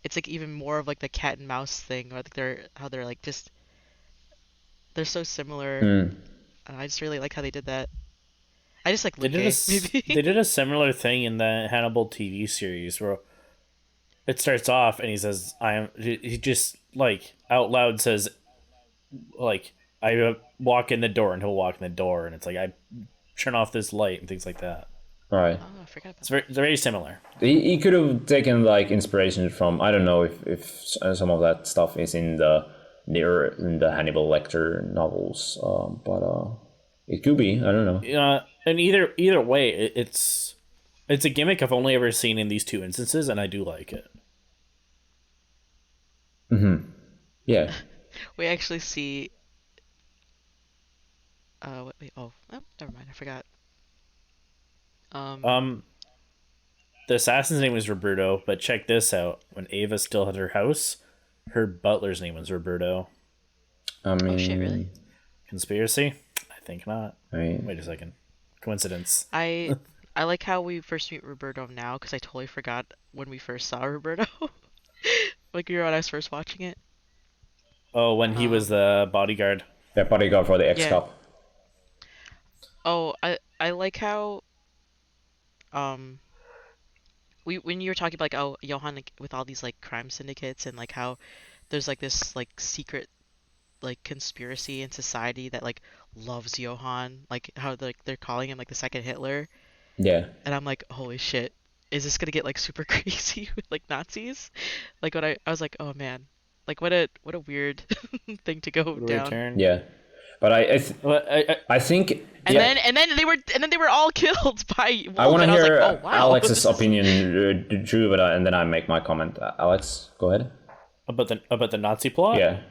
Speaker 3: it's like even more of like the cat and mouse thing, or like they're like just, they're so similar. And I just really like how they did that. I just like
Speaker 1: They
Speaker 3: Lunge, maybe.
Speaker 1: they did a similar thing in the Hannibal TV series where it starts off and he says, "I am." He just like out loud says, like, "I walk in the door," and he'll walk in the door, and it's like, "I turn off this light," and things like that.
Speaker 2: Right.
Speaker 3: Oh, I forgot about
Speaker 1: They're very similar.
Speaker 2: He could have taken like inspiration from, I don't know if some of that stuff is in the Hannibal Lecter novels, but it could be, I don't know.
Speaker 1: And either way, it's a gimmick I've only ever seen in these two instances, and I do like it.
Speaker 2: Yeah.
Speaker 3: We actually see. Wait. Oh, never mind. I forgot.
Speaker 1: The assassin's name was Roberto, but check this out. When Ava still had her house, her butler's name was Roberto.
Speaker 2: I mean,
Speaker 3: Oh shit, really?
Speaker 1: Conspiracy? I think not.
Speaker 2: I mean,
Speaker 1: Wait a second. Coincidence.
Speaker 3: I like how we first meet Roberto now, because I totally forgot when we first saw Roberto. Like when I was first watching it.
Speaker 1: Oh, when he was the bodyguard.
Speaker 2: they're bodyguard for the ex-cop.
Speaker 3: Oh, I like how when you were talking about like, oh, Johan, like, with all these like crime syndicates, and like how there's like this like secret like conspiracy in society that like loves Johan, like how they're calling him like the second Hitler.
Speaker 2: Yeah.
Speaker 3: And I'm like, holy shit, is this gonna get like super crazy with like Nazis? Like when I was like, oh man, like what a weird thing to go down.
Speaker 1: Return.
Speaker 2: Yeah. But I think.
Speaker 3: And
Speaker 2: yeah,
Speaker 3: then they were all killed by wolves.
Speaker 2: I want to
Speaker 3: and
Speaker 2: hear
Speaker 3: I was like, oh, wow,
Speaker 2: Alex's
Speaker 3: this is-
Speaker 2: opinion, Drew, and then I make my comment. Alex, go ahead.
Speaker 1: About the Nazi plot?
Speaker 2: Yeah.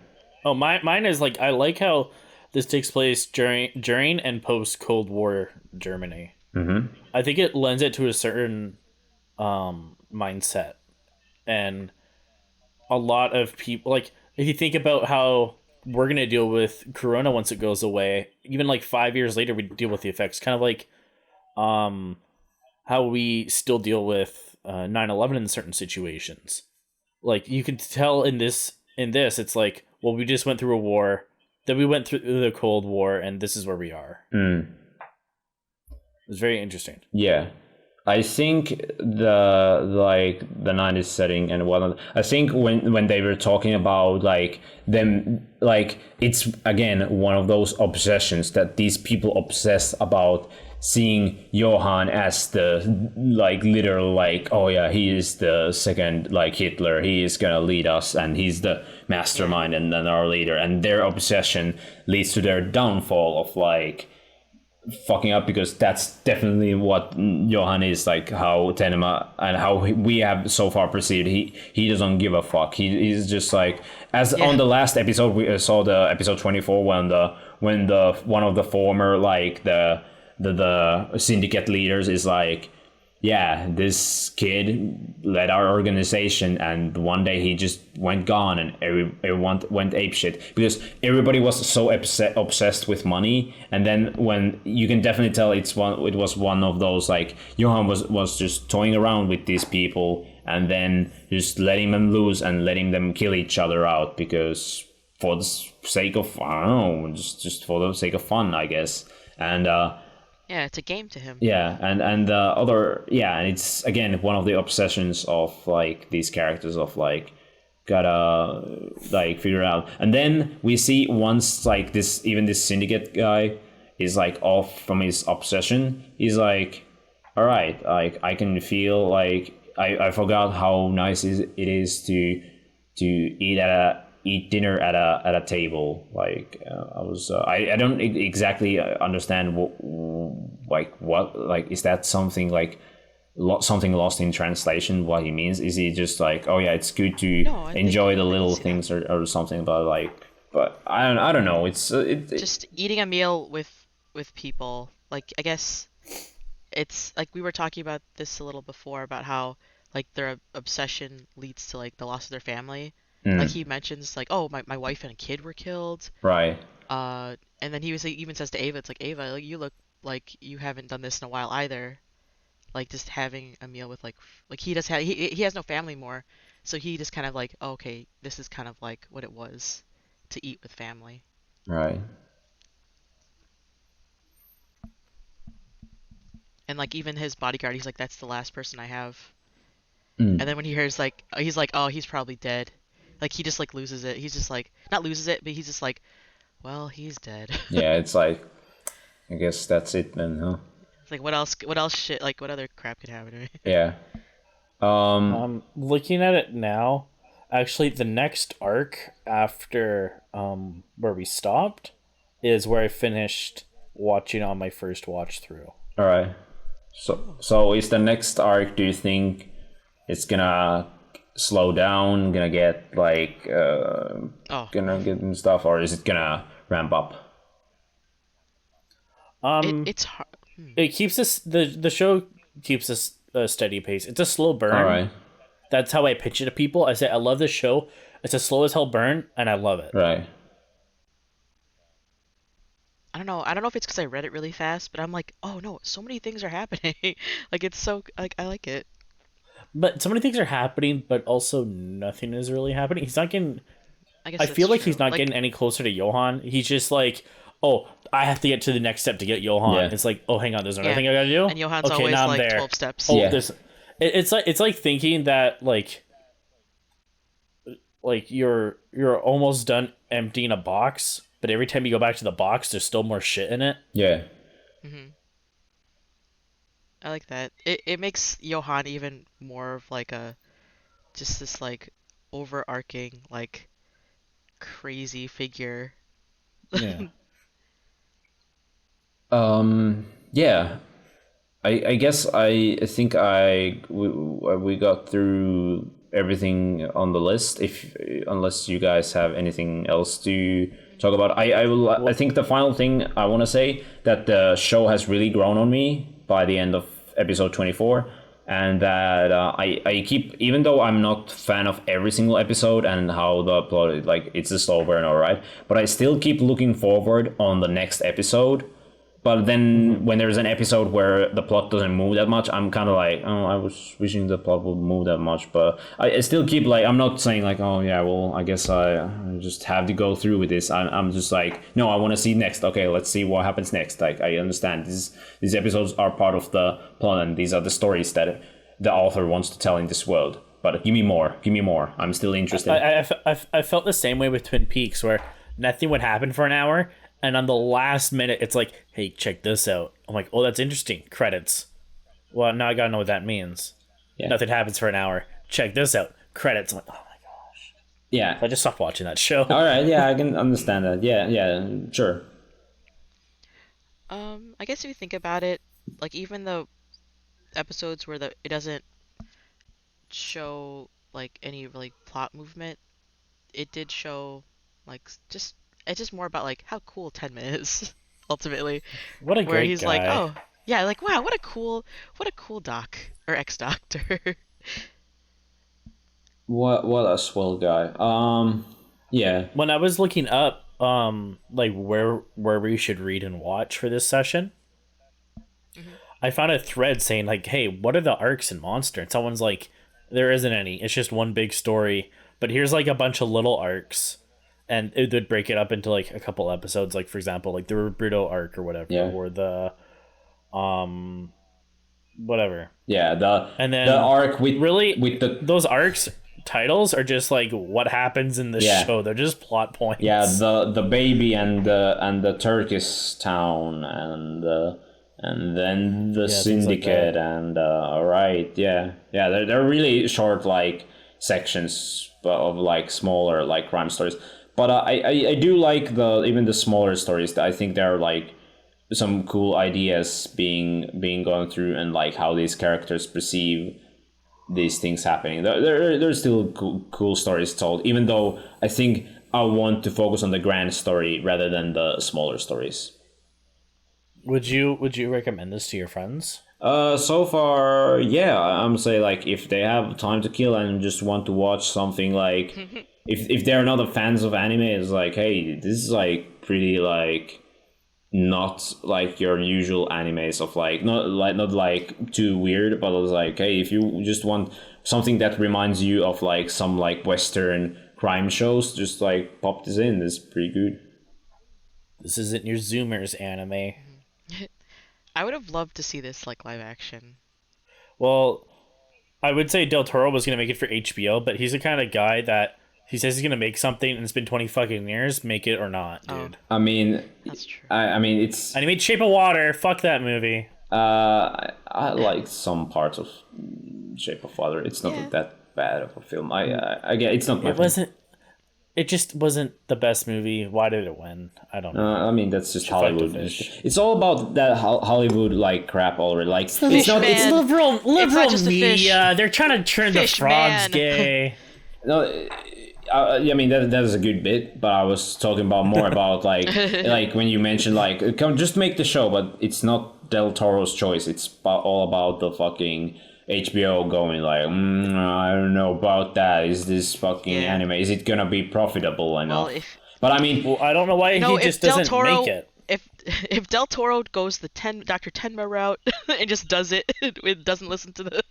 Speaker 1: Oh, mine is like, I like how this takes place during and post Cold War Germany.
Speaker 2: Mm-hmm.
Speaker 1: I think it lends it to a certain mindset, and a lot of people, like, if you think about how we're gonna deal with Corona once it goes away, even like 5 years later we deal with the effects, kind of like how we still deal with 9/11 in certain situations. Like, you can tell in this it's like, well, we just went through a war, then we went through the Cold War, and this is where we are. It's very interesting.
Speaker 2: Yeah. I think the 90s setting and whatnot, I think when they were talking about like them, like, it's again one of those obsessions that these people obsess about seeing Johan as the like literal like, oh yeah, he is the second like Hitler, he is gonna lead us and he's the mastermind and then our leader, and their obsession leads to their downfall of like fucking up, because that's definitely what Johan is, like how Tenma and how we have so far perceived. He doesn't give a fuck. He's just like, as on the last episode we saw, the episode 24, when the one of the former like the syndicate leaders is like, yeah, this kid led our organization and one day he just went gone and everyone went apeshit because everybody was so obsessed with money. And then when you can definitely tell it was one of those like Johan was just toying around with these people and then just letting them loose and letting them kill each other out because for the sake of, I don't know, just for the sake of fun, I guess. And
Speaker 3: yeah, it's a game to him.
Speaker 2: Yeah, and the other, yeah, and it's again one of the obsessions of like these characters of like gotta like figure out. And then we see once like this syndicate guy is like off from his obsession, he's like, all right, like I can feel like I forgot how nice it is to eat dinner at a table. Like I don't exactly understand what is that something like something lost in translation what he means? Is he just like, oh yeah, it's good to enjoy the little things or something, but I don't know, it's
Speaker 3: just eating a meal with people. Like I guess it's like we were talking about this a little before about how like their obsession leads to like the loss of their family. Like he mentions like, oh, my wife and a kid were killed.
Speaker 2: Right.
Speaker 3: And then he even says to Ava, it's like, Ava, like, you look like you haven't done this in a while either. Like just having a meal with like he has no family more, so he just kind of like, oh, okay, this is kind of like what it was to eat with family.
Speaker 2: Right.
Speaker 3: And like even his bodyguard, he's like, that's the last person I have. And then when he hears like, he's like, oh, he's probably dead. Like he just like loses it. He's just like, not loses it, but he's just like, well, he's dead.
Speaker 2: Yeah, it's like, I guess that's it then, huh?
Speaker 3: It's like what else shit, like what other crap could happen to me?
Speaker 2: Yeah.
Speaker 1: Looking at it now, actually the next arc after where we stopped is where I finished watching on my first watch through.
Speaker 2: All right. So is the next arc, do you think it's gonna slow down, gonna get like gonna get stuff, or is it gonna ramp up?
Speaker 3: It's hard.
Speaker 1: It keeps us the show keeps us a steady pace. It's a slow burn.
Speaker 2: All right.
Speaker 1: That's how I pitch it to people. I say I love this show. It's a slow as hell burn, and I love it.
Speaker 2: Right.
Speaker 3: I don't know if it's because I read it really fast, but I'm like, oh no, so many things are happening. Like it's so like I like it.
Speaker 1: But so many things are happening, but also nothing is really happening. He's not getting. I feel like
Speaker 3: true.
Speaker 1: he's not getting any closer to Johan. He's just like, oh, I have to get to the next step to get Johan.
Speaker 2: Yeah.
Speaker 1: It's like, oh, hang on, there's another thing I gotta do.
Speaker 3: And Johan's
Speaker 1: okay,
Speaker 3: always
Speaker 1: now I'm
Speaker 3: like
Speaker 1: there.
Speaker 3: 12 steps.
Speaker 1: Oh,
Speaker 2: Yeah.
Speaker 1: It's like thinking that like you're almost done emptying a box, but every time you go back to the box, there's still more shit in it.
Speaker 2: Yeah.
Speaker 3: I like that. It makes Johan even more of like just this like overarching like crazy figure.
Speaker 1: Yeah.
Speaker 2: Yeah. I guess I think we got through everything on the list. Unless you guys have anything else to talk about, I think the final thing I want to say that the show has really grown on me by the end of episode 24, and that I keep, even though I'm not fan of every single episode and how the plot, like it's a slow burn, alright, but I still keep looking forward on the next episode. But then when there's an episode where the plot doesn't move that much, I'm kind of like, oh, I was wishing the plot would move that much. But I still keep like, I'm not saying like, oh yeah, well, I guess I just have to go through with this. I'm just like, no, I want to see next. Okay, let's see what happens next. Like, I understand these episodes are part of the plot, and these are the stories that the author wants to tell in this world. But give me more. I'm still interested.
Speaker 1: I felt the same way with Twin Peaks, where nothing would happen for an hour, and on the last minute, it's like, hey, check this out. I'm like, oh, that's interesting. Credits. Well, now I gotta know what that means.
Speaker 2: Yeah.
Speaker 1: Nothing happens for an hour. Check this out. Credits. I'm like, oh my gosh.
Speaker 2: Yeah.
Speaker 1: I just stopped watching that show.
Speaker 2: All right. Yeah, I can understand that. Yeah, sure.
Speaker 3: I guess if you think about it, like even the episodes where it doesn't show like any really plot movement, it did show like just it's just more about like how cool Tenma is ultimately,
Speaker 1: What a
Speaker 3: where
Speaker 1: great
Speaker 3: he's
Speaker 1: guy.
Speaker 3: like, oh yeah, like wow, what a cool doc or ex-doctor.
Speaker 2: What a swell guy. Yeah.
Speaker 1: When I was looking up, like where we should read and watch for this session, I found a thread saying like, hey, what are the arcs in Monster? And someone's like, there isn't any. It's just one big story. But here's like a bunch of little arcs. And it would break it up into like a couple episodes. Like, for example, like the Bruto arc or whatever.
Speaker 2: Yeah.
Speaker 1: Or the, whatever.
Speaker 2: Yeah,
Speaker 1: And then
Speaker 2: the arc with the
Speaker 1: those arcs titles are just like what happens in the show. They're just plot points.
Speaker 2: yeah, the baby and the Turkish town and then the syndicate
Speaker 1: like
Speaker 2: and right, yeah, they're really short like sections of like smaller like crime stories. But I do like even the smaller stories. I think they're like some cool ideas being gone through, and like how these characters perceive these things happening. There's still cool stories told, even though I think I want to focus on the grand story rather than the smaller stories.
Speaker 1: Would you recommend this to your friends?
Speaker 2: So far, yeah, I'm say like if they have time to kill and just want to watch something like if they're not a fans of anime, it's like, hey, this is like pretty like not like your usual animes of like not like too weird, but it's like, hey, if you just want something that reminds you of like some like Western crime shows, just like pop this in. This is pretty good.
Speaker 1: This isn't your Zoomers anime.
Speaker 3: I would have loved to see this like live action.
Speaker 1: Well, I would say Del Toro was gonna make it for HBO, but he's the kind of guy that he says he's gonna make something and it's been 20 fucking years, make it or not, dude.
Speaker 2: I mean,
Speaker 3: That's true.
Speaker 2: I mean it's
Speaker 1: And he made Shape of Water. Fuck that movie.
Speaker 2: I like some parts of Shape of Water. It's not that bad of a film. I get it's not my film.
Speaker 1: It just wasn't the best movie. Why did it win? I don't know.
Speaker 2: I mean, that's just
Speaker 1: Fight the
Speaker 2: Hollywood.
Speaker 1: fish.
Speaker 2: It's all about that Hollywood like crap already. Like it's not.
Speaker 3: Fish
Speaker 2: It's
Speaker 3: man.
Speaker 1: liberal
Speaker 3: just a fish.
Speaker 1: media. They're trying to turn the
Speaker 3: Fish
Speaker 1: frogs
Speaker 3: man.
Speaker 1: gay.
Speaker 2: no. I mean that is a good bit, but I was talking about more about like when you mentioned like come just make the show, but it's not Del Toro's choice. It's all about the fucking HBO going like I don't know about that. Is this fucking anime? Is it gonna be profitable enough?
Speaker 3: Well,
Speaker 2: But I mean,
Speaker 1: Well, I don't know why he just
Speaker 3: Del
Speaker 1: doesn't
Speaker 3: Toro,
Speaker 1: make it.
Speaker 3: If Del Toro goes the Dr. Tenma route and just does it, it doesn't listen to the,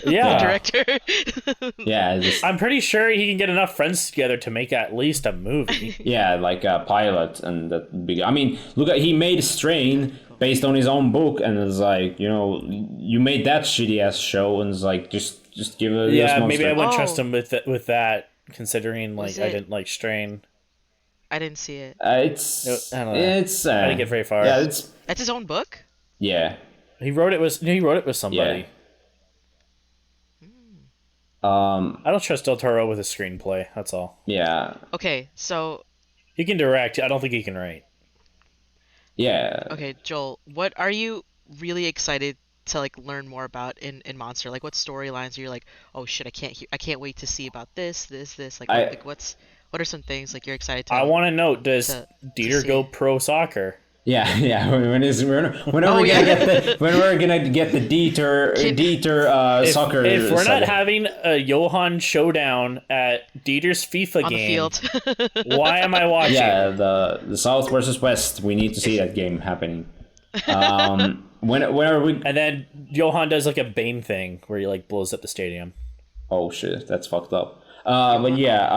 Speaker 1: Yeah.
Speaker 3: the director.
Speaker 2: yeah,
Speaker 1: I'm pretty sure he can get enough friends together to make at least a movie.
Speaker 2: yeah, like a pilot and that big. I mean, look at he made Strain based on his own book, and it's like you made that shitty ass show, and it's like just give it.
Speaker 1: Yeah, maybe I
Speaker 2: would.
Speaker 1: wouldn't trust him with that, considering like
Speaker 3: Was
Speaker 1: I
Speaker 3: it-
Speaker 1: didn't like Strain.
Speaker 3: I didn't see it.
Speaker 2: It's
Speaker 1: I don't know.
Speaker 2: it's.
Speaker 1: I didn't get very far.
Speaker 2: Yeah, it's
Speaker 3: That's his own book?
Speaker 2: yeah.
Speaker 1: He wrote it with somebody. I don't trust Del Toro with a screenplay. That's all.
Speaker 2: Yeah,
Speaker 3: Okay, so
Speaker 1: He can direct. I don't think he can write.
Speaker 2: yeah.
Speaker 3: okay, Joel, what are you really excited to like learn more about in Monster? Like what storylines are you like, oh shit, I can't wait to see about this. Like, what are some things like you're excited to
Speaker 1: I want to know: does
Speaker 3: to
Speaker 1: Dieter
Speaker 3: see.
Speaker 1: go pro soccer?
Speaker 2: Yeah, yeah. When
Speaker 3: Oh,
Speaker 2: we're
Speaker 3: yeah.
Speaker 2: gonna get the Dieter soccer.
Speaker 1: If we're not
Speaker 2: setup.
Speaker 1: having a Johan showdown at Dieter's FIFA
Speaker 3: on the
Speaker 1: game,
Speaker 3: field?
Speaker 1: why am I watching?
Speaker 2: Yeah, the South versus West. We need to see that game happening. When are we?
Speaker 1: And then Johan does like a Bane thing where he like blows up the stadium.
Speaker 2: Oh shit, that's fucked up. But yeah,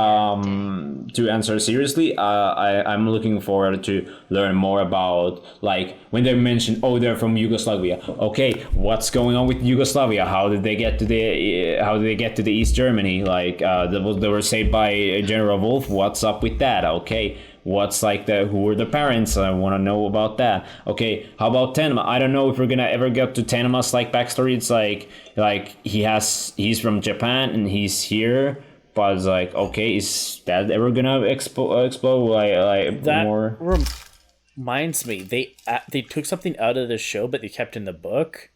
Speaker 2: to answer seriously, I'm looking forward to learn more about like when they mention they're from Yugoslavia. Okay, what's going on with Yugoslavia? How did they get to the East Germany? Like they were saved by General Wolf. What's up with that? Okay, what's like who are the parents? I want to know about that. Okay, how about Tenma? I don't know if we're gonna ever get to Tenma's like backstory. It's like he's from Japan and he's here, but it's like, okay, is that ever gonna explode like
Speaker 1: That
Speaker 2: more?
Speaker 1: reminds me, they took something out of the show, but they kept in the book.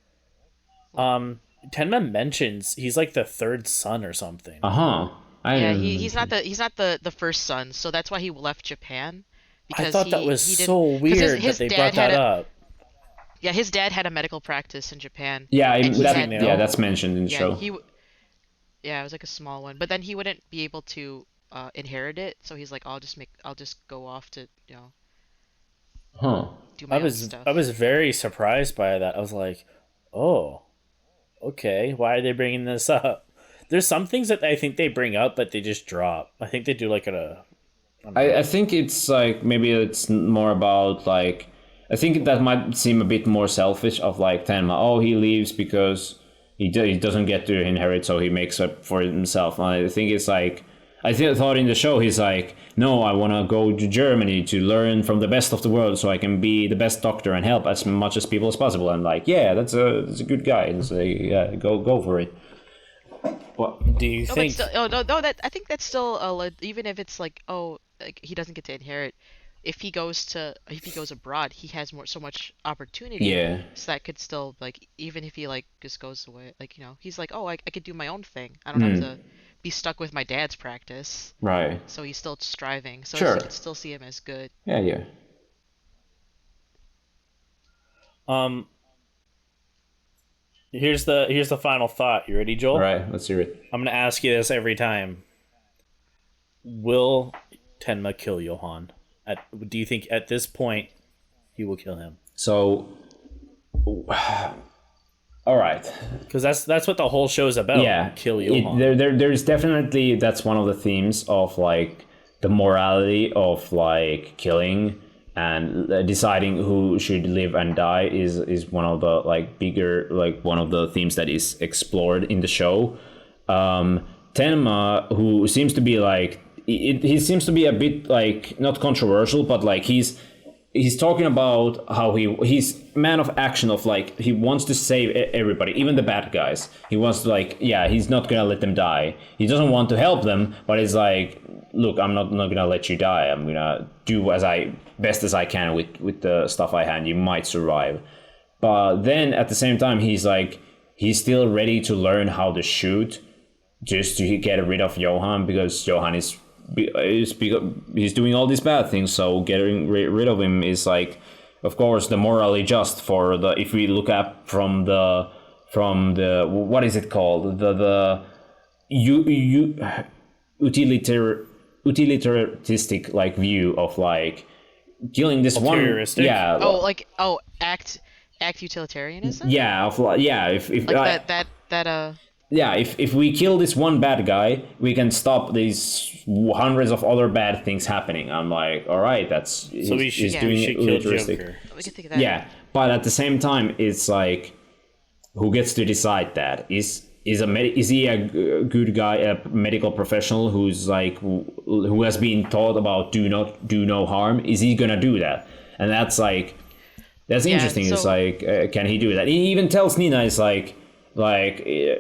Speaker 1: Tenma mentions he's like the third son or something.
Speaker 3: Yeah, he's not the first son, so that's why he left Japan. Because
Speaker 1: I thought that was
Speaker 3: he didn't,
Speaker 1: so
Speaker 3: 'cause
Speaker 1: weird
Speaker 3: his
Speaker 1: that they
Speaker 3: dad
Speaker 1: brought that
Speaker 3: had
Speaker 1: up.
Speaker 3: Yeah, his dad had a medical practice in Japan.
Speaker 2: Yeah,
Speaker 3: and he had
Speaker 2: that's mentioned in the show.
Speaker 3: Yeah, it was like a small one, but then he wouldn't be able to inherit it, so he's like, I'll just go off to do my own stuff.
Speaker 1: I was very surprised by that. I was like, oh, okay, why are they bringing this up? There's some things that I think they bring up that they just drop. I think they do like
Speaker 2: I think it's like maybe it's more about like I think that might seem a bit more selfish of like Tenma. Oh, he leaves because he doesn't get to inherit, so he makes up for it himself. I think it's like I thought in the show he's like, no, I want to go to Germany to learn from the best of the world so I can be the best doctor and help as much as people as possible. And like, yeah, that's a good guy. And so yeah, go for it.
Speaker 1: What do you think?
Speaker 3: No, that I think that's still even if it's like, oh, like he doesn't get to inherit. If he goes abroad, he has so much opportunity.
Speaker 2: Yeah.
Speaker 3: So that could still like, even if he like just goes away, like, he's like, oh, I could do my own thing. I don't have to be stuck with my dad's practice.
Speaker 2: Right.
Speaker 3: So he's still striving. So
Speaker 2: Sure.
Speaker 3: you could still see him as good.
Speaker 2: Yeah.
Speaker 1: Here's the final thought. You ready, Joel?
Speaker 2: All right, let's hear it.
Speaker 1: I'm gonna ask you this every time. Will Tenma kill Johan? Do you think at this point he will kill him?
Speaker 2: So, all right.
Speaker 1: Because that's what the whole show's about.
Speaker 2: Yeah,
Speaker 1: kill Johan.
Speaker 2: There's definitely that's one of the themes of like the morality of like killing and deciding who should live and die is one of the like bigger like one of the themes that is explored in the show. Tenma, who seems to be like he seems to be a bit like not controversial, but like he's talking about how he's man of action of like he wants to save everybody, even the bad guys. He wants to like he's not gonna let them die. He doesn't want to help them, but he's like, look, I'm not gonna let you die. I'm gonna do best as I can with the stuff I hand. You might survive. But then at the same time he's still ready to learn how to shoot just to get rid of Johan, because Johan is he's doing all these bad things, so getting rid of him is like, of course, the morally just for the if we look up from the what is it called, the utilitaristic like view of like killing this one
Speaker 3: act utilitarianism.
Speaker 2: If we kill this one bad guy, we can stop these hundreds of other bad things happening. I'm like, all right,
Speaker 1: we should kill Joker.
Speaker 3: We can think of that.
Speaker 2: Yeah, but at the same time, it's like, who gets to decide that? Is he a good guy, a medical professional who's like who has been taught about do no harm? Is he gonna do that? And that's interesting.
Speaker 3: So,
Speaker 2: it's like, can he do that? He even tells Nina, it's like I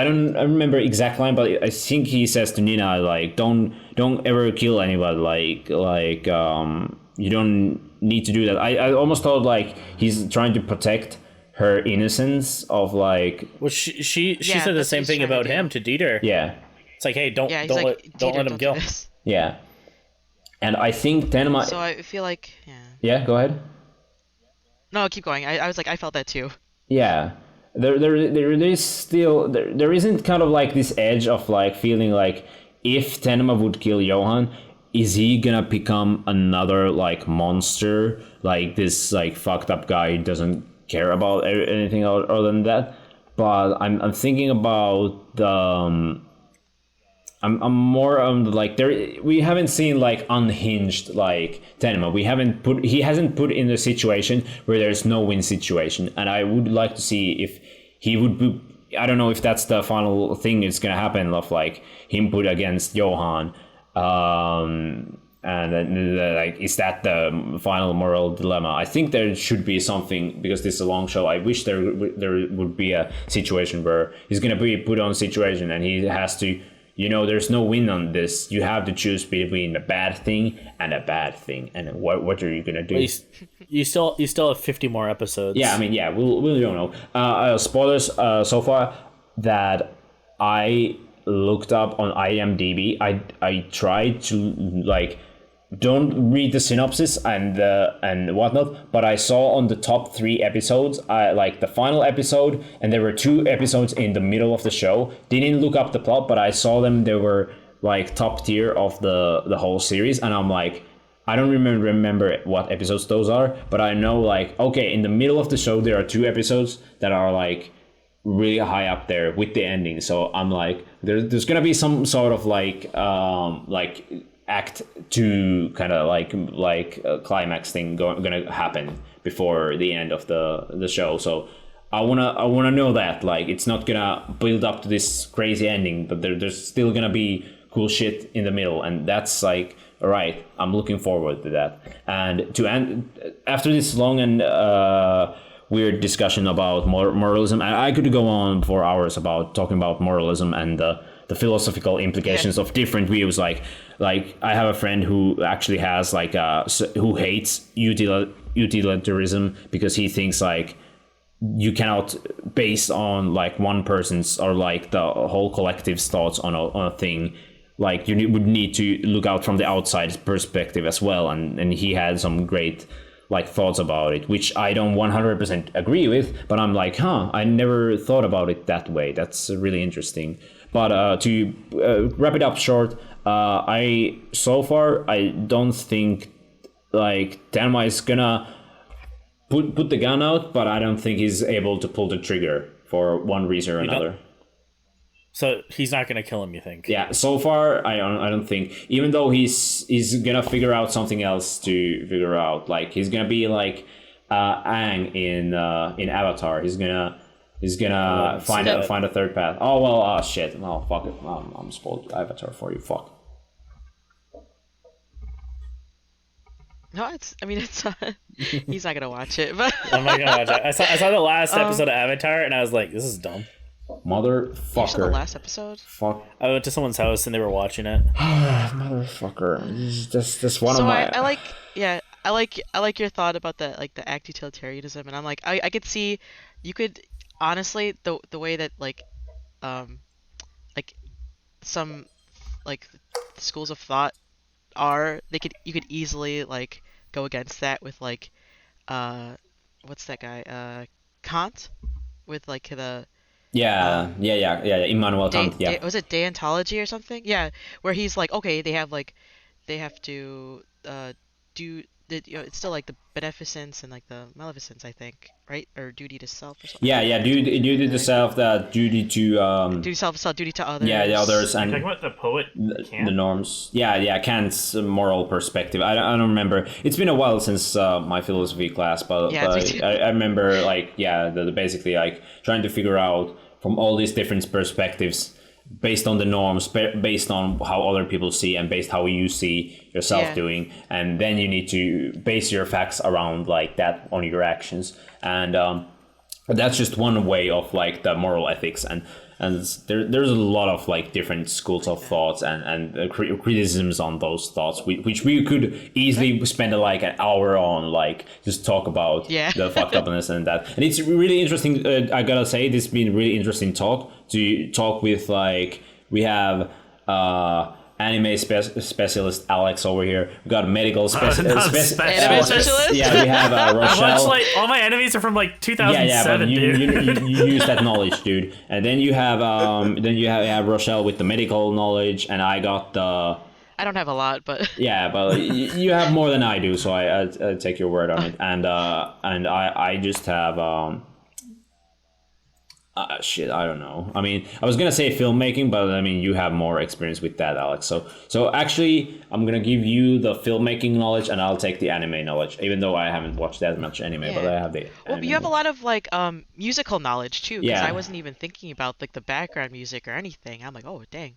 Speaker 2: remember exact line, but I think he says to Nina like don't ever kill anybody, you don't need to do that. I almost thought like he's trying to protect her innocence of like,
Speaker 1: well, she said the same thing about him to Dieter.
Speaker 2: Yeah,
Speaker 1: it's like, hey, don't let him kill.
Speaker 2: Yeah, and I think Tenma.
Speaker 3: So I feel like
Speaker 2: yeah, go ahead.
Speaker 3: No, keep going. I was like, I felt that too.
Speaker 2: Yeah. There isn't kind of like this edge of like feeling like if Tenma would kill Johan, is he gonna become another like monster, like this like fucked up guy who doesn't care about anything other than that? But I'm thinking about the I'm more like we haven't seen like unhinged like Tenma. He hasn't put in a situation where there's no win situation, and I would like to see if he would be. I don't know if that's the final thing that's gonna happen of like him put against Johan, And then, like, is that the final moral dilemma? I think there should be something, because this is a long show. I wish there would be a situation where he's gonna be put on a situation and he has to, there's no win on this. You have to choose between a bad thing and a bad thing, and what are you gonna do?
Speaker 1: You still have 50 more episodes.
Speaker 2: Yeah, I mean, yeah, we don't know. Spoilers so far that I looked up on IMDb. I tried to, like, don't read the synopsis and whatnot, but I saw on the top 3 episodes, like the final episode, and there were 2 episodes in the middle of the show. Didn't look up the plot, but I saw them. They were like top tier of the whole series, and I'm like, I don't remember what episodes those are, but I know, like, okay, in the middle of the show there are 2 episodes that are like really high up there with the ending. So I'm like, there's gonna be some sort of like act 2 kind of like a climax thing gonna happen before the end of the show. So I wanna know that, like, it's not gonna build up to this crazy ending, but there's still gonna be cool shit in the middle, and that's like, all right, I'm looking forward to that. And to end after this long and weird discussion about moralism, I could go on for hours about talking about moralism and the philosophical implications of different views. Like I have a friend who actually has like who hates utilitarianism because he thinks like you cannot base on like one person's or like the whole collective's thoughts on a thing. Like you would need to look out from the outside perspective as well, and he had some great like thoughts about it, which I don't 100% agree with, but I'm like, I never thought about it that way. That's really interesting. But to wrap it up short, I don't think like Tenma is gonna put the gun out, but I don't think he's able to pull the trigger for one reason or another.
Speaker 1: So he's not gonna kill him, you think?
Speaker 2: Yeah, so far I don't think. Even though he's gonna figure out something else to figure out. Like he's gonna be like Aang in Avatar. He's gonna find a third path. Oh well, shit. Oh fuck it. I'm spoiled Avatar for you. Fuck.
Speaker 3: No, he's not gonna watch it, but
Speaker 1: I'm not gonna watch it. I saw the last episode of Avatar and I was like, this is dumb.
Speaker 2: Motherfucker.
Speaker 3: You saw the last episode?
Speaker 2: Fuck.
Speaker 1: I went to someone's house and they were watching it.
Speaker 2: Motherfucker. This one of my.
Speaker 3: I like your thought about the act utilitarianism, and I'm like, I could see, you could honestly the way that like some like schools of thought are, you could easily like go against that with like what's that guy Kant, with like the
Speaker 2: Immanuel Kant. Yeah.
Speaker 3: Was it deontology or something? Yeah, where he's like, okay, they have to do the, it's still like the beneficence and like the maleficence, I think, right? Or duty to self or something.
Speaker 2: Yeah, duty to self, that duty to
Speaker 3: duty to self, duty to others.
Speaker 2: Yeah, the others, and
Speaker 4: talking about the poet Kant?
Speaker 2: The norms. Yeah, Kant's moral perspective. I don't remember. It's been a while since my philosophy class, but I remember like basically like trying to figure out from all these different perspectives, based on the norms, based on how other people see, and based how you see yourself doing, and then you need to base your facts around like that on your actions, and that's just one way of like the moral ethics, and there's a lot of like different schools of thoughts and criticisms on those thoughts, which we could easily spend like an hour on, like just talk about the fucked upness and that. And it's really interesting. I gotta say, this has been really interesting to talk with, like, we have anime specialist Alex over here. We got a medical specialist.
Speaker 3: Anime specialist?
Speaker 2: Yeah, we have Rochelle.
Speaker 4: All my enemies are from like 2007,
Speaker 2: but you use that knowledge, dude. And then you have Rochelle with the medical knowledge, and I got the.
Speaker 3: I don't have a lot, but
Speaker 2: yeah, but you have more than I do, so I take your word on it. And I just have shit, I don't know. I mean, I was gonna say filmmaking, but I mean, you have more experience with that, Alex. So actually, I'm gonna give you the filmmaking knowledge, and I'll take the anime knowledge, even though I haven't watched that much anime, but I have the.
Speaker 3: Well, you have a lot of like musical knowledge too, because I wasn't even thinking about like the background music or anything. I'm like, oh dang.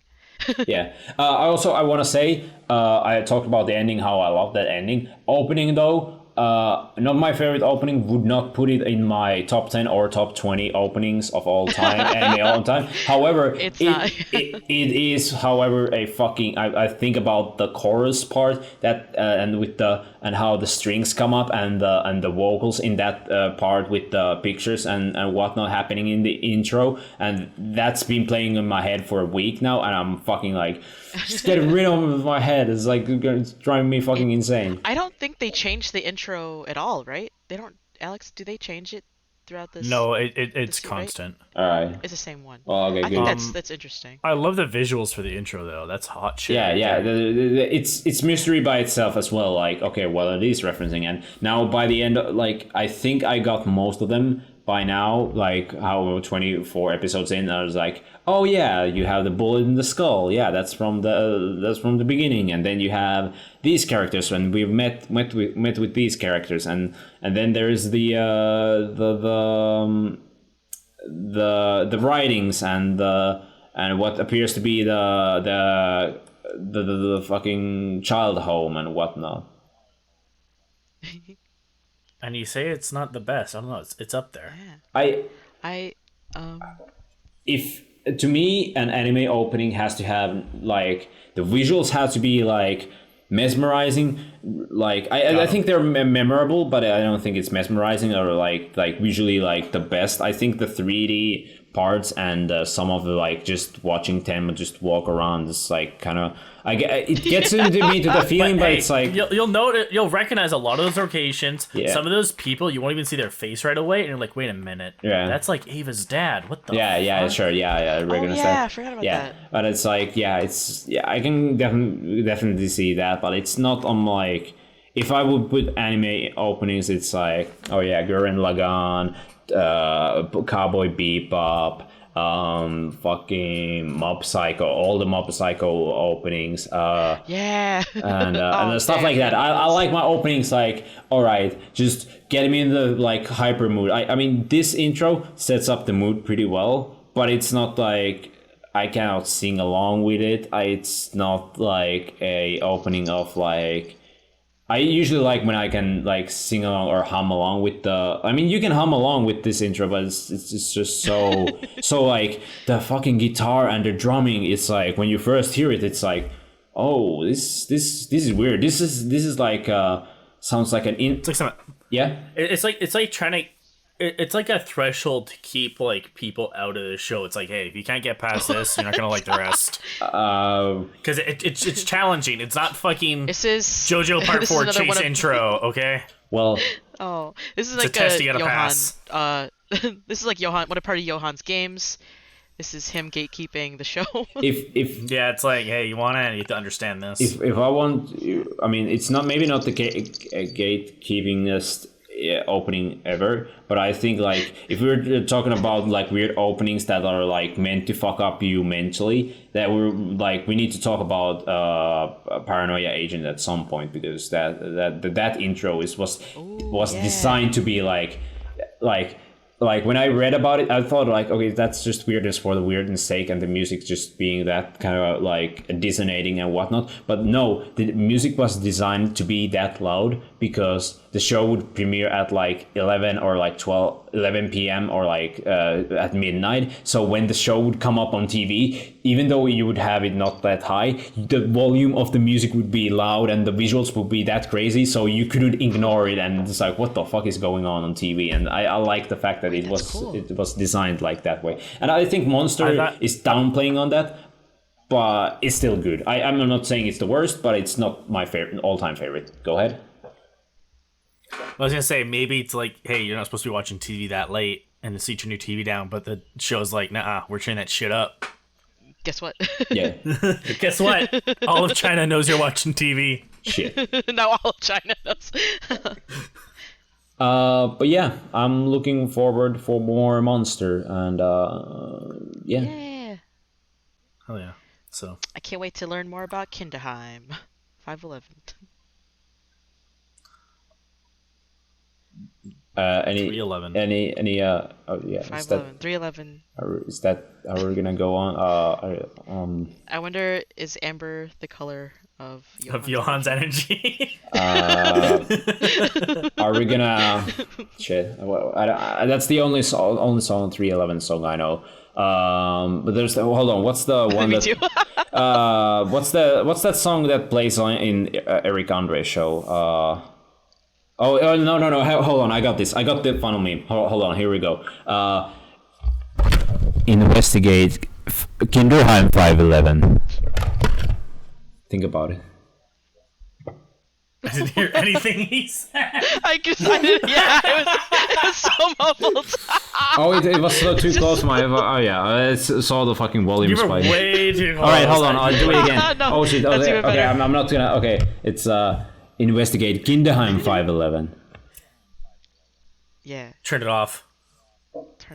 Speaker 2: Yeah. I want to say, I talked about the ending, how I love that ending. Opening though, not my favorite opening. Would not put it in my top 10 or top 20 openings of all time, anime all time. However,
Speaker 3: It's not.
Speaker 2: it is, however, a fucking. I think about the chorus part that and with the and how the strings come up and the vocals in that part with the pictures and whatnot happening in the intro, and that's been playing in my head for a week now, and I'm fucking like, just get rid of my head. It's like it's driving me fucking insane.
Speaker 3: I don't think they changed the intro at all, right? They don't. Alex, do they change it throughout this?
Speaker 1: No, it's
Speaker 3: this, right?
Speaker 1: constant.
Speaker 2: All right.
Speaker 3: It's the same one.
Speaker 2: Well, okay,
Speaker 3: I
Speaker 2: good.
Speaker 3: think that's interesting.
Speaker 1: I love the visuals for the intro though. That's hot shit.
Speaker 2: Yeah,
Speaker 1: right
Speaker 2: yeah.
Speaker 1: there.
Speaker 2: It's mystery by itself as well. Like, okay, well, it is referencing, and now by the end, like, I think I got most of them by now. Like, how 24 episodes in, I was like, oh yeah, you have the bullet in the skull. Yeah, that's from the beginning, and then you have these characters when we've met with these characters, and then there's the writings and what appears to be the fucking child home and whatnot.
Speaker 1: And you say it's not the best. I don't know. It's up there.
Speaker 2: I
Speaker 3: I
Speaker 2: if to me an anime opening has to have like the visuals have to be like mesmerizing. Like I think they're memorable, but I don't think it's mesmerizing or like visually like the best. I think the 3D parts and some of the like just watching Tenma just walk around is like kind of it gets into me to the feeling, but
Speaker 1: hey,
Speaker 2: it's like
Speaker 1: you'll know you'll recognize a lot of those locations.
Speaker 2: Yeah.
Speaker 1: Some of those people you won't even see their face right away, and you're like, wait a minute,
Speaker 2: Yeah.
Speaker 1: that's like Ava's dad. What the?
Speaker 2: yeah,
Speaker 1: fuck?
Speaker 2: sure, yeah, I recognize
Speaker 3: yeah,
Speaker 2: that.
Speaker 3: I forgot about
Speaker 2: yeah,
Speaker 3: that.
Speaker 2: but it's like I can definitely see that, but it's not on like if I would put anime openings, it's like oh yeah, Gurren Lagann, Cowboy Bebop, fucking Mob Psycho, all the Mob Psycho openings,
Speaker 3: Yeah.
Speaker 2: and stuff like that. I like my openings like, all right, just get me in the like hyper mood. I mean, this intro sets up the mood pretty well, but it's not like I cannot sing along with it. It's not like a opening of like. I usually like when I can like sing along or hum along with the. I mean, you can hum along with this intro, but it's just so so like the fucking guitar and the drumming. It's like when you first hear it, it's like, oh, this is weird. This is like sounds like an
Speaker 1: It's like some.
Speaker 2: yeah.
Speaker 1: It's like trying to. It's like a threshold to keep like people out of the show. It's like, hey, if you can't get past this, you're not gonna like the rest. Because it's challenging. It's not fucking
Speaker 3: This is
Speaker 1: JoJo Part
Speaker 3: this is
Speaker 1: 4
Speaker 3: another one
Speaker 1: chase
Speaker 3: of-
Speaker 1: intro. Okay.
Speaker 2: Well,
Speaker 3: Oh, this is
Speaker 1: It's a
Speaker 3: like
Speaker 1: test you gotta
Speaker 3: Johan.
Speaker 1: pass.
Speaker 3: This is like Johan. What a part of Johan's games. This is him gatekeeping the show.
Speaker 2: if
Speaker 1: Yeah, it's like, hey, you want it, you have to understand this.
Speaker 2: if I want, I mean, it's not maybe not the gatekeepingest opening ever, but I think like if we're talking about like weird openings that are like meant to fuck up you mentally, that we're like we need to talk about Paranoia Agent at some point, because that intro was
Speaker 3: yeah.
Speaker 2: designed to be like when I read about it, I thought like, okay, that's just weirdness for the weirdness sake, and the music just being that kind of like dissonating and whatnot. But no, the music was designed to be that loud because the show would premiere at like 11 or like 11 p.m. or like at midnight. So when the show would come up on TV, even though you would have it not that high, the volume of the music would be loud and the visuals would be that crazy, so you couldn't ignore it, and it's like, what the fuck is going on TV? And I like the fact that it was designed like that way. And I think Monster is downplaying on that, but it's still good. I'm not saying it's the worst, but it's not my favorite, all-time favorite. Go ahead.
Speaker 1: I was gonna say maybe it's like, hey, you're not supposed to be watching TV that late, and to turn your TV down, but the show's like, nah, we're turning that shit up.
Speaker 3: Guess what?
Speaker 2: Yeah.
Speaker 1: Guess what? All of China knows you're watching TV.
Speaker 2: Shit.
Speaker 3: Now all of China knows.
Speaker 2: But yeah, I'm looking forward for more Monster, and yeah.
Speaker 3: Yeah.
Speaker 1: Oh yeah. So
Speaker 3: I can't wait to learn more about Kinderheim. 511.
Speaker 2: Any
Speaker 1: 311.
Speaker 2: any oh yeah, is that
Speaker 3: 511, 311.
Speaker 2: is that how we're gonna go on?
Speaker 3: I wonder, is amber the color of
Speaker 4: Of Johan's energy.
Speaker 2: Are we gonna shit? That's the only song 311 song I know. But there's hold on. What's the one
Speaker 3: Me
Speaker 2: that?
Speaker 3: too.
Speaker 2: What's that song that plays in Eric Andre show? Oh no! Hold on, I got this. I got the final meme. Hold on, here we go. Investigate Kinderheim 511. Think about it.
Speaker 4: I didn't hear anything he said.
Speaker 3: I guess I didn't. Yeah, it was so muffled.
Speaker 2: Oh, it was so too close. Oh yeah, I saw the fucking volume
Speaker 4: You were
Speaker 2: spike.
Speaker 4: way too close.
Speaker 2: All right, hold on. I'll do it again.
Speaker 3: No,
Speaker 2: oh shit.
Speaker 3: that's
Speaker 2: Okay,
Speaker 3: even better.
Speaker 2: I'm not gonna. Okay, it's investigate Kinderheim 511.
Speaker 3: Yeah.
Speaker 1: Turn it off.